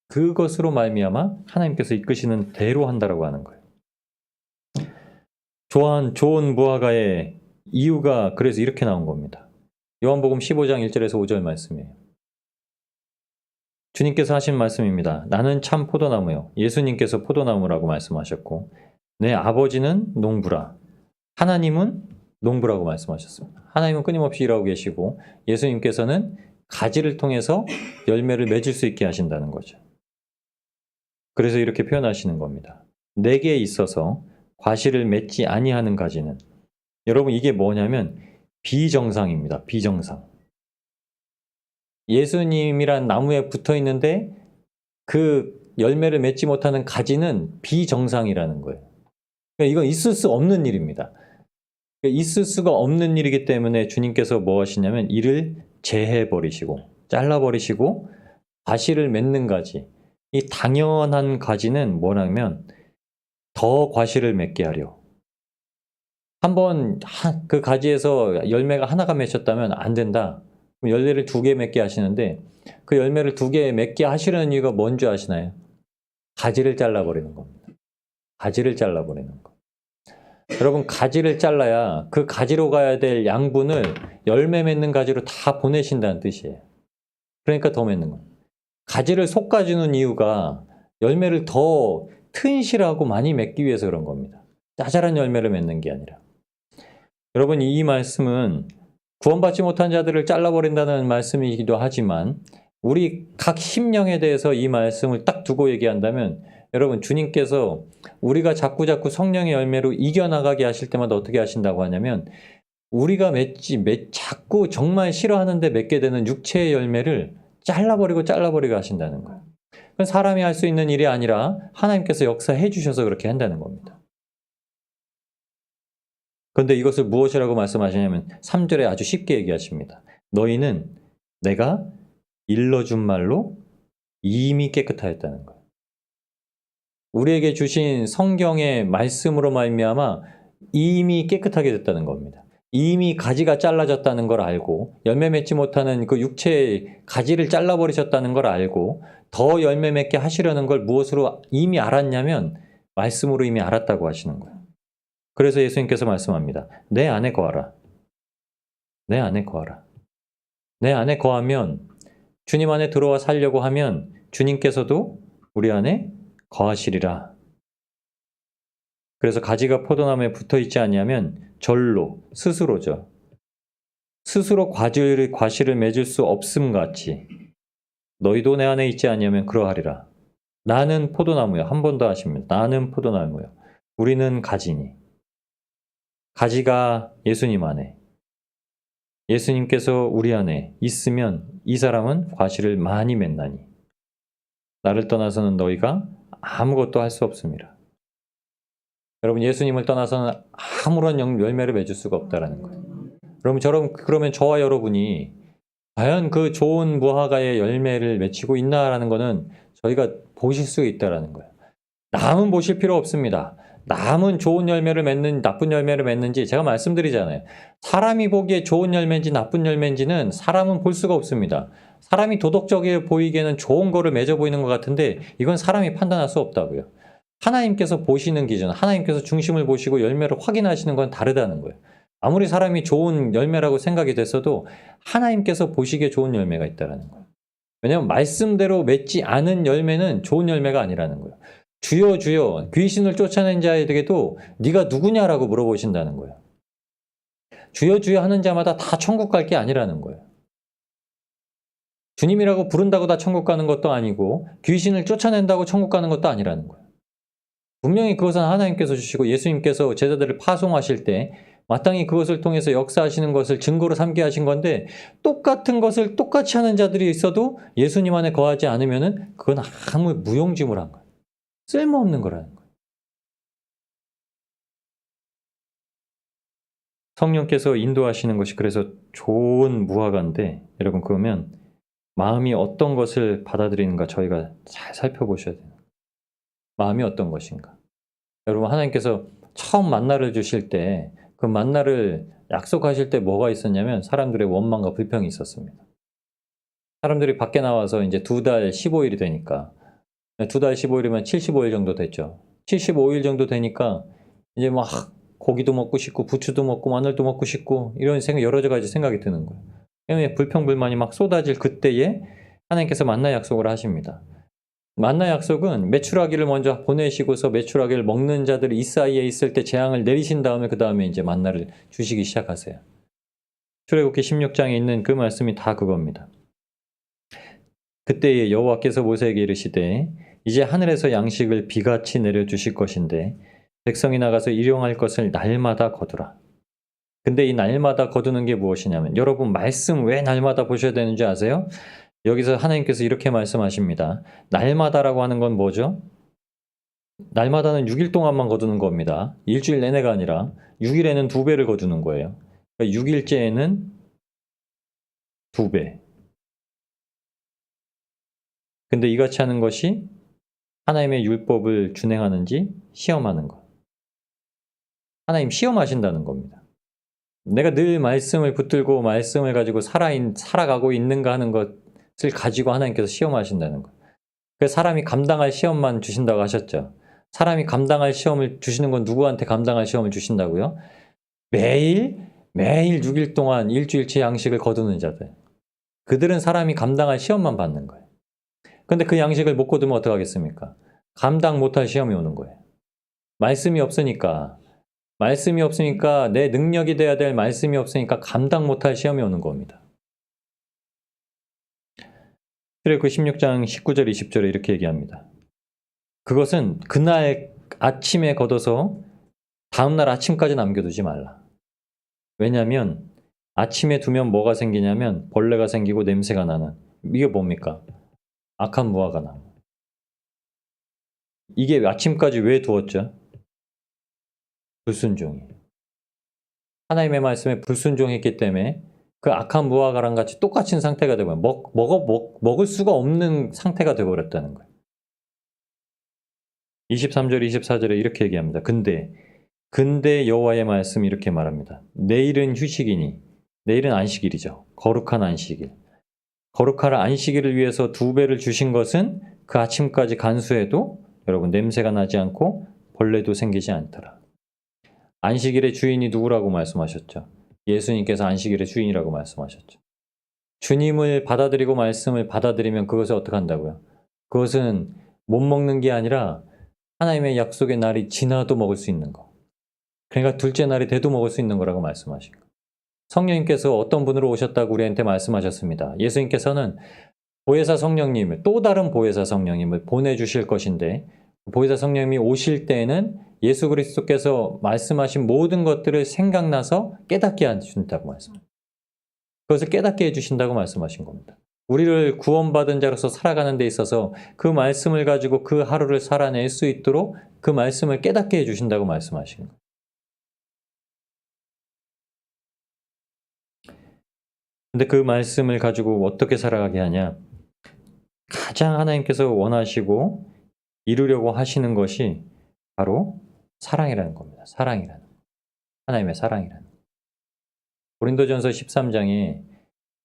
그것으로 말미암아 하나님께서 이끄시는 대로 한다라고 하는 거예요. 좋은 무화과의 이유가 그래서 이렇게 나온 겁니다. 요한복음 15장 1절에서 5절 말씀이에요. 주님께서 하신 말씀입니다. 나는 참 포도나무요. 예수님께서 포도나무라고 말씀하셨고 내 아버지는 농부라. 하나님은 농부라고 말씀하셨습니다. 하나님은 끊임없이 일하고 계시고 예수님께서는 가지를 통해서 열매를 맺을 수 있게 하신다는 거죠. 그래서 이렇게 표현하시는 겁니다. 내게 있어서 과실을 맺지 아니하는 가지는, 여러분 이게 뭐냐면 비정상입니다. 비정상. 예수님이란 나무에 붙어 있는데 그 열매를 맺지 못하는 가지는 비정상이라는 거예요. 그러니까 이건 있을 수 없는 일입니다. 있을 수가 없는 일이기 때문에 주님께서 뭐 하시냐면 이를 제해버리시고 잘라버리시고 과실을 맺는 가지, 이 당연한 가지는 뭐냐면 더 과실을 맺게 하려. 한번 그 가지에서 열매가 하나가 맺혔다면 안 된다. 그럼 열매를 2개 맺게 하시는데 그 열매를 2개 맺게 하시려는 이유가 뭔지 아시나요? 가지를 잘라버리는 겁니다. 가지를 잘라버리는 거. 여러분 가지를 잘라야 그 가지로 가야 될 양분을 열매 맺는 가지로 다 보내신다는 뜻이에요. 그러니까 더 맺는 거예요. 가지를 솎아주는 이유가 열매를 더 튼실하고 많이 맺기 위해서 그런 겁니다. 짜잘한 열매를 맺는 게 아니라. 여러분 이 말씀은 구원받지 못한 자들을 잘라버린다는 말씀이기도 하지만 우리 각 심령에 대해서 이 말씀을 딱 두고 얘기한다면 여러분 주님께서 우리가 자꾸 성령의 열매로 이겨나가게 하실 때마다 어떻게 하신다고 하냐면 우리가 자꾸 정말 싫어하는데 맺게 되는 육체의 열매를 잘라버리고 하신다는 거예요. 그건 사람이 할 수 있는 일이 아니라 하나님께서 역사해 주셔서 그렇게 한다는 겁니다. 그런데 이것을 무엇이라고 말씀하시냐면 3절에 아주 쉽게 얘기하십니다. 너희는 내가 일러준 말로 이미 깨끗하였다는 거예요. 우리에게 주신 성경의 말씀으로 말미암아 이미 깨끗하게 됐다는 겁니다. 이미 가지가 잘라졌다는 걸 알고 열매 맺지 못하는 그 육체의 가지를 잘라버리셨다는 걸 알고 더 열매 맺게 하시려는 걸 무엇으로 이미 알았냐면 말씀으로 이미 알았다고 하시는 거예요. 그래서 예수님께서 말씀합니다. 내 안에 거하라. 내 안에 거하라. 내 안에 거하면 주님 안에 들어와 살려고 하면 주님께서도 우리 안에 거하시리라. 그래서 가지가 포도나무에 붙어 있지 아니하면 절로, 스스로죠. 스스로 과실을 맺을 수 없음 같이 너희도 내 안에 있지 아니하면 그러하리라. 나는 포도나무요. 한 번 더 하십니다. 나는 포도나무요. 우리는 가지니. 가지가 예수님 안에, 예수님께서 우리 안에 있으면 이 사람은 과실을 많이 맺나니 나를 떠나서는 너희가 아무것도 할 수 없습니다. 여러분 예수님을 떠나서는 아무런 열매를 맺을 수가 없다는 거예요. 그러면 저와 여러분이 과연 그 좋은 무화과의 열매를 맺히고 있나라는 것은 저희가 보실 수 있다는 거예요. 남은 보실 필요 없습니다. 남은 좋은 열매를 맺는 나쁜 열매를 맺는지 제가 말씀드리잖아요. 사람이 보기에 좋은 열매인지 나쁜 열매인지는 사람은 볼 수가 없습니다. 사람이 도덕적이게 보이기에는 좋은 거를 맺어 보이는 것 같은데 이건 사람이 판단할 수 없다고요. 하나님께서 보시는 기준, 하나님께서 중심을 보시고 열매를 확인하시는 건 다르다는 거예요. 아무리 사람이 좋은 열매라고 생각이 됐어도 하나님께서 보시기에 좋은 열매가 있다는 거예요. 왜냐하면 말씀대로 맺지 않은 열매는 좋은 열매가 아니라는 거예요. 주여 주여 귀신을 쫓아낸 자에게도 네가 누구냐라고 물어보신다는 거예요. 주여 주여 하는 자마다 다 천국 갈 게 아니라는 거예요. 주님이라고 부른다고 다 천국 가는 것도 아니고 귀신을 쫓아낸다고 천국 가는 것도 아니라는 거예요. 분명히 그것은 하나님께서 주시고 예수님께서 제자들을 파송하실 때 마땅히 그것을 통해서 역사하시는 것을 증거로 삼게 하신 건데 똑같은 것을 똑같이 하는 자들이 있어도 예수님 안에 거하지 않으면은 그건 아무 무용지물한 거예요. 쓸모없는 거라는 거예요. 성령께서 인도하시는 것이 그래서 좋은 무화과인데 여러분 그러면 마음이 어떤 것을 받아들이는가 저희가 잘 살펴보셔야 돼요. 마음이 어떤 것인가. 여러분 하나님께서 처음 만나를 주실 때 그 만나를 약속하실 때 뭐가 있었냐면 사람들의 원망과 불평이 있었습니다. 사람들이 밖에 나와서 이제 2달 15일이 되니까 2달 15일이면 75일 정도 됐죠. 75일 정도 되니까 이제 막 고기도 먹고 싶고 부추도 먹고 마늘도 먹고 싶고 이런 생각 여러 가지 생각이 드는 거예요. 왜냐하면 불평불만이 막 쏟아질 그때에 하나님께서 만나 약속을 하십니다. 만나 약속은 메추라기를 먼저 보내시고서 메추라기를 먹는 자들이 이 사이에 있을 때 재앙을 내리신 다음에 그 다음에 이제 만나를 주시기 시작하세요. 출애굽기 16장에 있는 그 말씀이 다 그겁니다. 그때에 여호와께서 모세에게 이르시되 이제 하늘에서 양식을 비같이 내려주실 것인데 백성이 나가서 일용할 것을 날마다 거두라. 근데 이 날마다 거두는 게 무엇이냐면 여러분 말씀 왜 날마다 보셔야 되는지 아세요? 여기서 하나님께서 이렇게 말씀하십니다. 날마다라고 하는 건 뭐죠? 날마다는 6일 동안만 거두는 겁니다. 일주일 내내가 아니라 6일에는 2배를 거두는 거예요. 그러니까 6일째에는 2배. 근데 이같이 하는 것이 하나님의 율법을 준행하는지 시험하는 것. 하나님 시험하신다는 겁니다. 내가 늘 말씀을 붙들고 말씀을 가지고 살아가고 있는가 하는 것을 가지고 하나님께서 시험하신다는 것. 그래서 사람이 감당할 시험만 주신다고 하셨죠. 사람이 감당할 시험을 주시는 건 누구한테 감당할 시험을 주신다고요? 매일 6일 동안 일주일치 양식을 거두는 자들. 그들은 사람이 감당할 시험만 받는 거예요. 근데 그 양식을 못 거두면 어떡하겠습니까? 감당 못할 시험이 오는 거예요. 말씀이 없으니까 내 능력이 돼야 될 말씀이 없으니까 감당 못할 시험이 오는 겁니다. 출애굽기 16장 19절 20절에 이렇게 얘기합니다. 그것은 그날 아침에 걷어서 다음날 아침까지 남겨두지 말라. 왜냐하면 아침에 두면 뭐가 생기냐면 벌레가 생기고 냄새가 나는 이게 뭡니까? 악한 무화과 나무. 이게 아침까지 왜 두었죠? 불순종이. 하나님의 말씀에 불순종했기 때문에 그 악한 무화과랑 같이 똑같은 상태가 되면 먹을 수가 없는 상태가 되어버렸다는 거예요. 23절 24절에 이렇게 얘기합니다. 근데 여호와의 말씀이 이렇게 말합니다. 내일은 휴식이니 내일은 안식일이죠. 거룩한 안식일. 거룩한 안식일을 위해서 2배를 주신 것은 그 아침까지 간수해도 여러분 냄새가 나지 않고 벌레도 생기지 않더라. 안식일의 주인이 누구라고 말씀하셨죠? 예수님께서 안식일의 주인이라고 말씀하셨죠. 주님을 받아들이고 말씀을 받아들이면 그것을 어떻게 한다고요? 그것은 못 먹는 게 아니라 하나님의 약속의 날이 지나도 먹을 수 있는 거. 그러니까 둘째 날이 돼도 먹을 수 있는 거라고 말씀하신 거. 성령님께서 어떤 분으로 오셨다고 우리한테 말씀하셨습니다. 예수님께서는 보혜사 성령님을 또 다른 보혜사 성령님을 보내주실 것인데 보혜사 성령님이 오실 때에는 예수 그리스도께서 말씀하신 모든 것들을 생각나서 깨닫게 해주신다고 말씀합니다. 그것을 깨닫게 해주신다고 말씀하신 겁니다. 우리를 구원받은 자로서 살아가는 데 있어서 그 말씀을 가지고 그 하루를 살아낼 수 있도록 그 말씀을 깨닫게 해주신다고 말씀하신 거예요. 근데 그 말씀을 가지고 어떻게 살아가게 하냐? 가장 하나님께서 원하시고 이루려고 하시는 것이 바로 사랑이라는 겁니다. 사랑이라는 거. 하나님의 사랑이라는 거. 고린도전서 13장에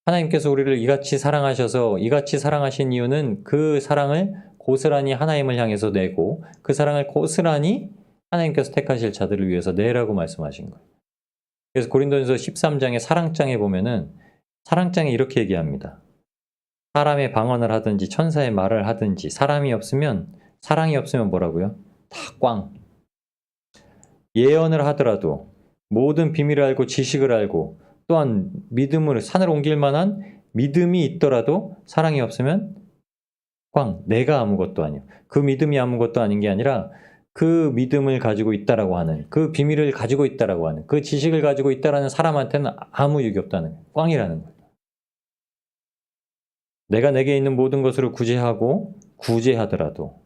하나님께서 우리를 이같이 사랑하셔서 이같이 사랑하신 이유는 그 사랑을 고스란히 하나님을 향해서 내고 그 사랑을 고스란히 하나님께서 택하실 자들을 위해서 내라고 말씀하신 거예요. 그래서 고린도전서 13장의 사랑장에 보면은 사랑장에 이렇게 얘기합니다. 사람의 방언을 하든지 천사의 말을 하든지 사랑이 없으면 뭐라고요? 다 꽝. 예언을 하더라도 모든 비밀을 알고 지식을 알고 또한 믿음을 산을 옮길 만한 믿음이 있더라도 사랑이 없으면 꽝. 내가 아무것도 아니에요. 그 믿음이 아무것도 아닌 게 아니라 그 믿음을 가지고 있다라고 하는 그 비밀을 가지고 있다라고 하는 그 지식을 가지고 있다라는 사람한테는 아무 유익이 없다는 거예요. 꽝이라는 거예요. 내가 내게 있는 모든 것으로 구제하더라도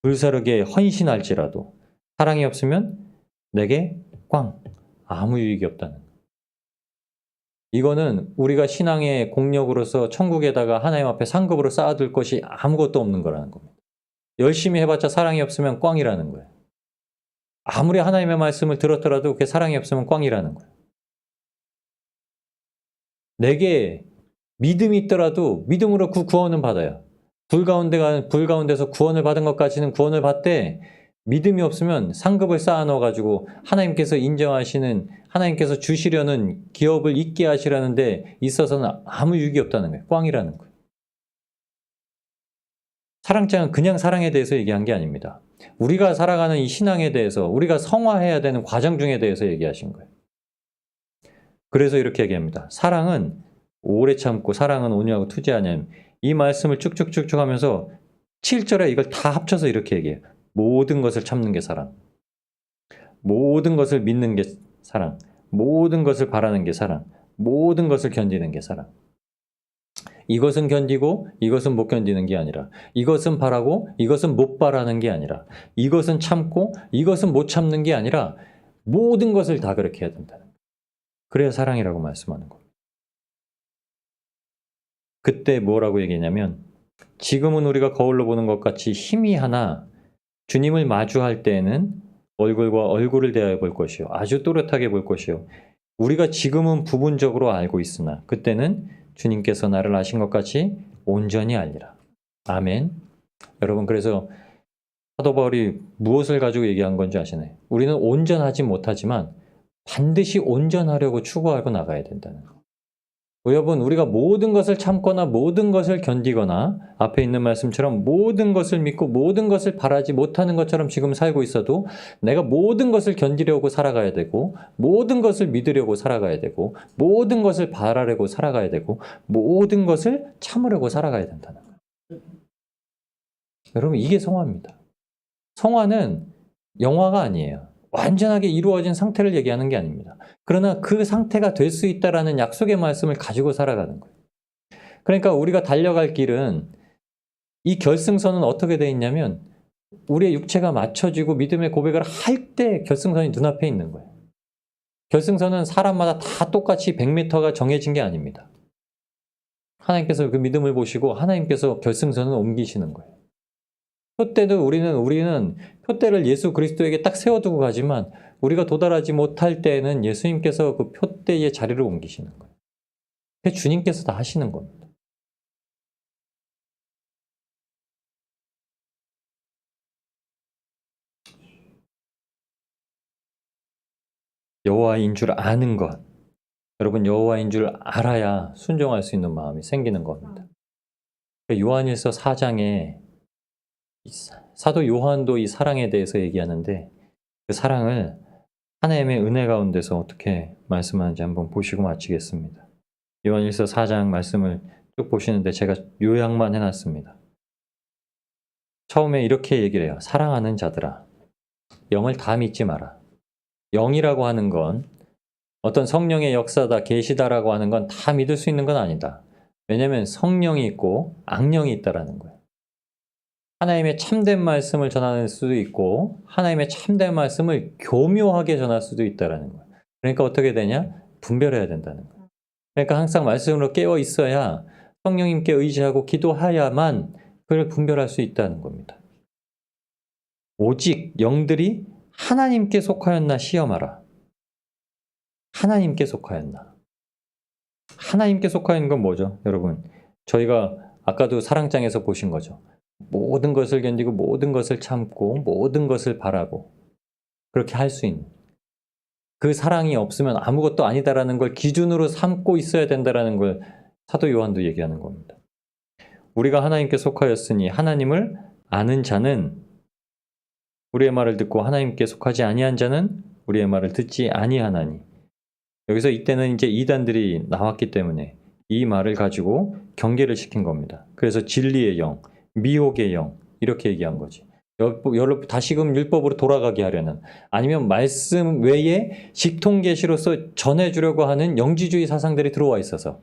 불사르게 헌신할지라도 사랑이 없으면 내게 꽝. 아무 유익이 없다는 거예요. 이거는 우리가 신앙의 공력으로서 천국에다가 하나님 앞에 상급으로 쌓아둘 것이 아무것도 없는 거라는 겁니다. 열심히 해봤자 사랑이 없으면 꽝이라는 거예요. 아무리 하나님의 말씀을 들었더라도 그게 사랑이 없으면 꽝이라는 거예요. 내게 믿음이 있더라도 믿음으로 그 구원은 받아요. 불 가운데서 구원을 받은 것까지는 구원을 받되 믿음이 없으면 상급을 쌓아 넣어가지고 하나님께서 인정하시는, 하나님께서 주시려는 기업을 있게 하시라는 데 있어서는 아무 유익이 없다는 거예요. 꽝이라는 거예요. 사랑장은 그냥 사랑에 대해서 얘기한 게 아닙니다. 우리가 살아가는 이 신앙에 대해서, 우리가 성화해야 되는 과정 중에 대해서 얘기하신 거예요. 그래서 이렇게 얘기합니다. 사랑은 오래 참고 사랑은 온유하고 투지하냐. 이 말씀을 쭉쭉쭉쭉 하면서 7절에 이걸 다 합쳐서 이렇게 얘기해요. 모든 것을 참는 게 사랑. 모든 것을 믿는 게 사랑. 모든 것을 바라는 게 사랑. 모든 것을 견디는 게 사랑. 이것은 견디고 이것은 못 견디는 게 아니라, 이것은 바라고 이것은 못 바라는 게 아니라, 이것은 참고 이것은 못 참는 게 아니라 모든 것을 다 그렇게 해야 된다는 거예요. 그래야 사랑이라고 말씀하는 겁니다. 그때 뭐라고 얘기했냐면, 지금은 우리가 거울로 보는 것 같이 희미하나 주님을 마주할 때에는 얼굴과 얼굴을 대하여 볼 것이요, 아주 또렷하게 볼 것이요, 우리가 지금은 부분적으로 알고 있으나 그때는 주님께서 나를 아신 것 같이 온전히 알리라. 아멘. 여러분, 그래서 사도 바울이 무엇을 가지고 얘기한 건지 아시나요? 우리는 온전하지 못하지만 반드시 온전하려고 추구하고 나가야 된다는 거. 여러분, 우리가 모든 것을 참거나 모든 것을 견디거나 앞에 있는 말씀처럼 모든 것을 믿고 모든 것을 바라지 못하는 것처럼 지금 살고 있어도 내가 모든 것을 견디려고 살아가야 되고, 모든 것을 믿으려고 살아가야 되고, 모든 것을 바라려고 살아가야 되고, 모든 것을 참으려고 살아가야 된다는 거예요. 여러분, 이게 성화입니다. 성화는 영화가 아니에요. 완전하게 이루어진 상태를 얘기하는 게 아닙니다. 그러나 그 상태가 될 수 있다라는 약속의 말씀을 가지고 살아가는 거예요. 그러니까 우리가 달려갈 길은, 이 결승선은 어떻게 돼 있냐면 우리의 육체가 맞춰지고 믿음의 고백을 할 때 결승선이 눈앞에 있는 거예요. 결승선은 사람마다 다 똑같이 100m가 정해진 게 아닙니다. 하나님께서 그 믿음을 보시고 하나님께서 결승선을 옮기시는 거예요. 표대도 우리는 표대를 예수 그리스도에게 딱 세워두고 가지만 우리가 도달하지 못할 때에는 예수님께서 그 표대의 자리를 옮기시는 거예요. 그게 주님께서 다 하시는 겁니다. 여호와인 줄 아는 것. 여러분, 여호와인 줄 알아야 순종할 수 있는 마음이 생기는 겁니다. 요한일서 4장에 사도 요한도 이 사랑에 대해서 얘기하는데, 그 사랑을 하나님의 은혜 가운데서 어떻게 말씀하는지 한번 보시고 마치겠습니다. 요한일서 4장 말씀을 쭉 보시는데 제가 요약만 해놨습니다. 처음에 이렇게 얘기를 해요. 사랑하는 자들아, 영을 다 믿지 마라. 영이라고 하는 건 어떤 성령의 역사다, 계시다라고 하는 건 다 믿을 수 있는 건 아니다. 왜냐하면 성령이 있고 악령이 있다라는 거예요. 하나님의 참된 말씀을 전할 수도 있고 하나님의 참된 말씀을 교묘하게 전할 수도 있다라는 거예요. 그러니까 어떻게 되냐? 분별해야 된다는 거예요. 그러니까 항상 말씀으로 깨어 있어야, 성령님께 의지하고 기도해야만 그걸 분별할 수 있다는 겁니다. 오직 영들이 하나님께 속하였나 시험하라. 하나님께 속하였나. 하나님께 속하였는 건 뭐죠? 여러분, 저희가 아까도 사랑장에서 보신 거죠. 모든 것을 견디고 모든 것을 참고 모든 것을 바라고 그렇게 할 수 있는, 그 사랑이 없으면 아무것도 아니다라는 걸 기준으로 삼고 있어야 된다라는 걸 사도 요한도 얘기하는 겁니다. 우리가 하나님께 속하였으니 하나님을 아는 자는 우리의 말을 듣고 하나님께 속하지 아니한 자는 우리의 말을 듣지 아니하나니. 여기서 이때는 이제 이단들이 나왔기 때문에 이 말을 가지고 경계를 시킨 겁니다. 그래서 진리의 영, 미혹의 영, 이렇게 얘기한 거지. 여러분, 다시금 율법으로 돌아가게 하려는, 아니면 말씀 외에 직통계시로서 전해주려고 하는 영지주의 사상들이 들어와 있어서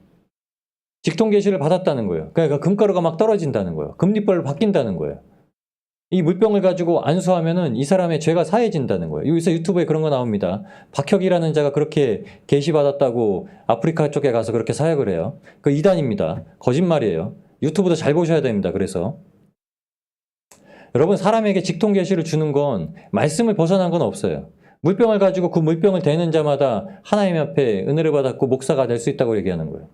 직통계시를 받았다는 거예요. 그러니까 금가루가 막 떨어진다는 거예요. 금리벌로 바뀐다는 거예요. 이 물병을 가지고 안수하면은 이 사람의 죄가 사해진다는 거예요. 여기서 유튜브에 그런 거 나옵니다. 박혁이라는 자가 그렇게 계시받았다고 아프리카 쪽에 가서 그렇게 사역을 해요. 그 이단입니다. 거짓말이에요. 유튜브도 잘 보셔야 됩니다. 그래서 여러분, 사람에게 직통 계시를 주는 건 말씀을 벗어난 건 없어요. 물병을 가지고 그 물병을 대는 자마다 하나님 앞에 은혜를 받았고 목사가 될 수 있다고 얘기하는 거예요.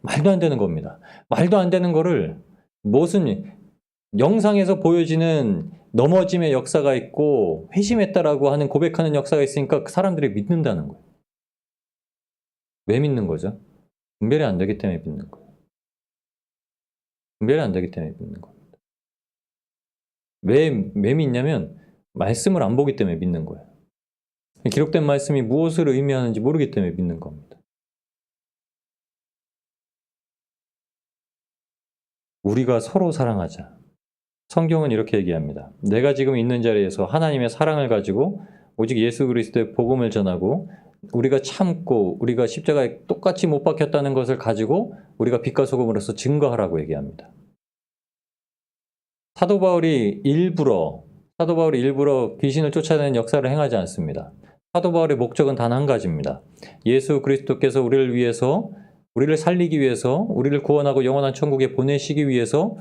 말도 안 되는 겁니다. 말도 안 되는 거를 무슨 영상에서 보여지는 넘어짐의 역사가 있고 회심했다라고 하는 고백하는 역사가 있으니까 그 사람들이 믿는다는 거예요. 왜 믿는 거죠? 분별이 안 되기 때문에 믿는 거예요. 분별이 안 되기 때문에 믿는 겁니다. 왜 믿냐면 말씀을 안 보기 때문에 믿는 거예요. 기록된 말씀이 무엇을 의미하는지 모르기 때문에 믿는 겁니다. 우리가 서로 사랑하자. 성경은 이렇게 얘기합니다. 내가 지금 있는 자리에서 하나님의 사랑을 가지고 오직 예수 그리스도의 복음을 전하고 우리가 참고 우리가 십자가에 똑같이 못 박혔다는 것을 가지고 우리가 빛과 소금으로서 증거하라고 얘기합니다. 사도 바울이 일부러 귀신을 쫓아내는 역사를 행하지 않습니다. 사도 바울의 목적은 단 한 가지입니다. 예수 그리스도께서 우리를 살리기 위해서, 우리를 구원하고 영원한 천국에 보내시기 위해서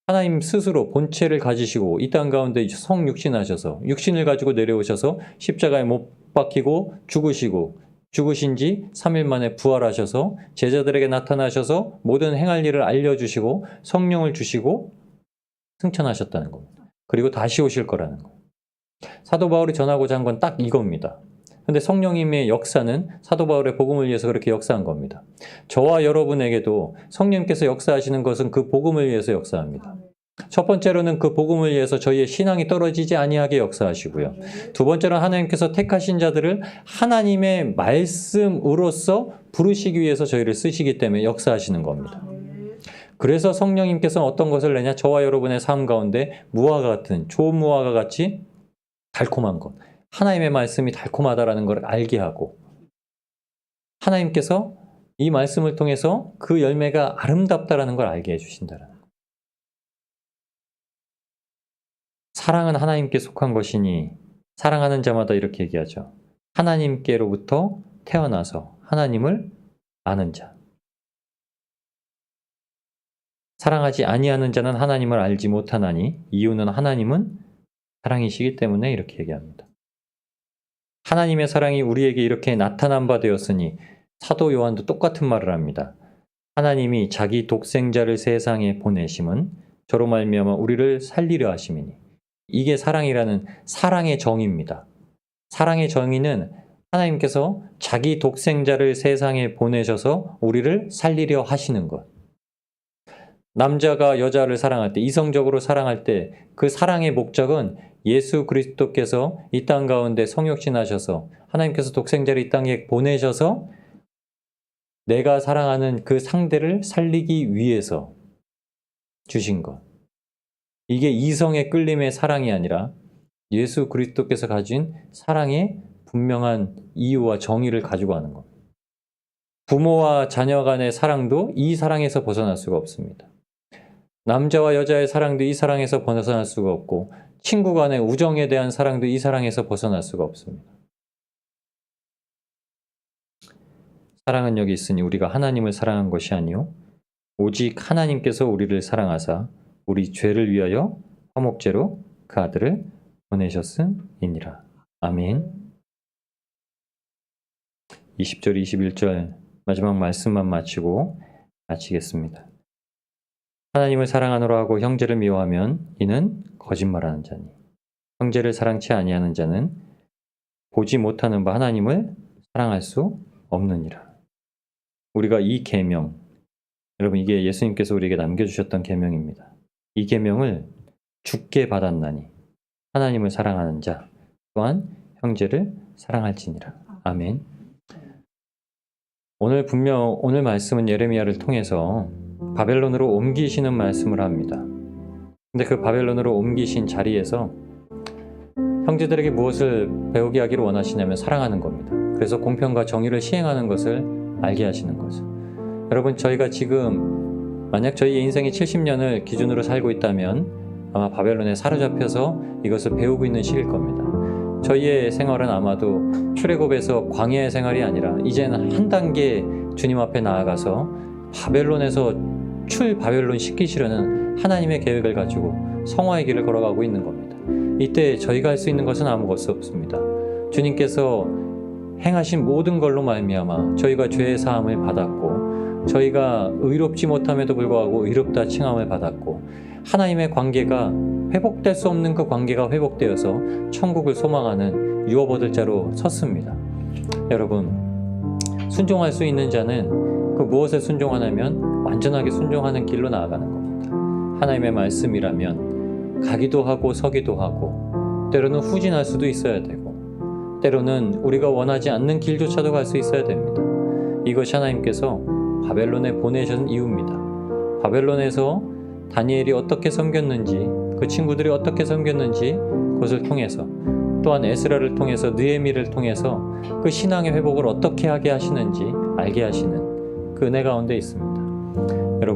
하나님 스스로 본체를 가지시고 이 땅 가운데 성육신하셔서 육신을 가지고 내려오셔서 십자가에 못 박히고 죽으신 지 3일 만에 부활하셔서 제자들에게 나타나셔서 모든 행할 일을 알려주시고 성령을 주시고 승천하셨다는 겁니다. 그리고 다시 오실 거라는 거예요. 사도 바울이 전하고자 한 건 딱 이겁니다. 근데 성령님의 역사는 사도 바울의 복음을 위해서 그렇게 역사한 겁니다. 저와 여러분에게도 성령님께서 역사하시는 것은 그 복음을 위해서 역사합니다. 첫 번째로는 그 복음을 위해서 저희의 신앙이 떨어지지 아니하게 역사하시고요. 두 번째로는 하나님께서 택하신 자들을 하나님의 말씀으로서 부르시기 위해서 저희를 쓰시기 때문에 역사하시는 겁니다. 그래서 성령님께서는 어떤 것을 내냐? 저와 여러분의 삶 가운데 무화과 같은, 좋은 무화과 같이 달콤한 것, 하나님의 말씀이 달콤하다라는 걸 알게 하고 하나님께서 이 말씀을 통해서 그 열매가 아름답다라는 걸 알게 해주신다라는 거예요. 사랑은 하나님께 속한 것이니 사랑하는 자마다 이렇게 얘기하죠. 하나님께로부터 태어나서 하나님을 아는 자. 사랑하지 아니하는 자는 하나님을 알지 못하나니 이유는 하나님은 사랑이시기 때문에 이렇게 얘기합니다. 하나님의 사랑이 우리에게 이렇게 나타난 바 되었으니 사도 요한도 똑같은 말을 합니다. 하나님이 자기 독생자를 세상에 보내심은 저로 말미암아 우리를 살리려 하심이니 이게 사랑이라는 사랑의 정의입니다. 사랑의 정의는 하나님께서 자기 독생자를 세상에 보내셔서 우리를 살리려 하시는 것. 남자가 여자를 사랑할 때, 이성적으로 사랑할 때 그 사랑의 목적은 예수 그리스도께서 이 땅 가운데 성육신하셔서 하나님께서 독생자를 이 땅에 보내셔서 내가 사랑하는 그 상대를 살리기 위해서 주신 것. 이게 이성의 끌림의 사랑이 아니라 예수 그리스도께서 가진 사랑의 분명한 이유와 정의를 가지고 하는 것. 부모와 자녀 간의 사랑도 이 사랑에서 벗어날 수가 없습니다. 남자와 여자의 사랑도 이 사랑에서 벗어날 수가 없고 친구 간의 우정에 대한 사랑도 이 사랑에서 벗어날 수가 없습니다. 사랑은 여기 있으니 우리가 하나님을 사랑한 것이 아니요 오직 하나님께서 우리를 사랑하사 우리 죄를 위하여 화목제로 그 아들을 보내셨음이니라. 아멘. 20절 21절 마지막 말씀만 마치고 마치겠습니다. 하나님을 사랑하노라 하고 형제를 미워하면 이는 거짓말하는 자니 형제를 사랑치 아니하는 자는 보지 못하는 바 하나님을 사랑할 수 없느니라. 우리가 이 계명, 여러분 이게 예수님께서 우리에게 남겨주셨던 계명입니다. 이 계명을 주께 받았나니 하나님을 사랑하는 자 또한 형제를 사랑할지니라. 아멘. 오늘 말씀은 예레미야를 통해서 바벨론으로 옮기시는 말씀을 합니다. 근데 그 바벨론으로 옮기신 자리에서 형제들에게 무엇을 배우게 하기를 원하시냐면 사랑하는 겁니다. 그래서 공평과 정의를 시행하는 것을 알게 하시는 거죠. 여러분 저희가 지금 만약 저희의 인생이 70년을 기준으로 살고 있다면 아마 바벨론에 사로잡혀서 이것을 배우고 있는 시기일 겁니다. 저희의 생활은 아마도 출애굽에서 광야의 생활이 아니라 이제는 한 단계 주님 앞에 나아가서 바벨론에서 바벨론 시키시려는 하나님의 계획을 가지고 성화의 길을 걸어가고 있는 겁니다. 이때 저희가 할 수 있는 것은 아무것도 없습니다. 주님께서 행하신 모든 걸로 말미암아 저희가 죄의 사함을 받았고, 저희가 의롭지 못함에도 불구하고 의롭다 칭함을 받았고, 하나님의 관계가 회복될 수 없는 그 관계가 회복되어서 천국을 소망하는 유업 얻을 자로 섰습니다. 여러분, 순종할 수 있는 자는 그 무엇에 순종하냐면 완전하게 순종하는 길로 나아가는 겁니다. 하나님의 말씀이라면 가기도 하고 서기도 하고, 때로는 후진할 수도 있어야 되고, 때로는 우리가 원하지 않는 길조차도 갈 수 있어야 됩니다. 이것이 하나님께서 바벨론에 보내신 이유입니다. 바벨론에서 다니엘이 어떻게 섬겼는지, 그 친구들이 어떻게 섬겼는지 그것을 통해서, 또한 에스라를 통해서, 느헤미를 통해서 그 신앙의 회복을 어떻게 하게 하시는지 알게 하시는 그 은혜 가운데 있습니다. 여러분,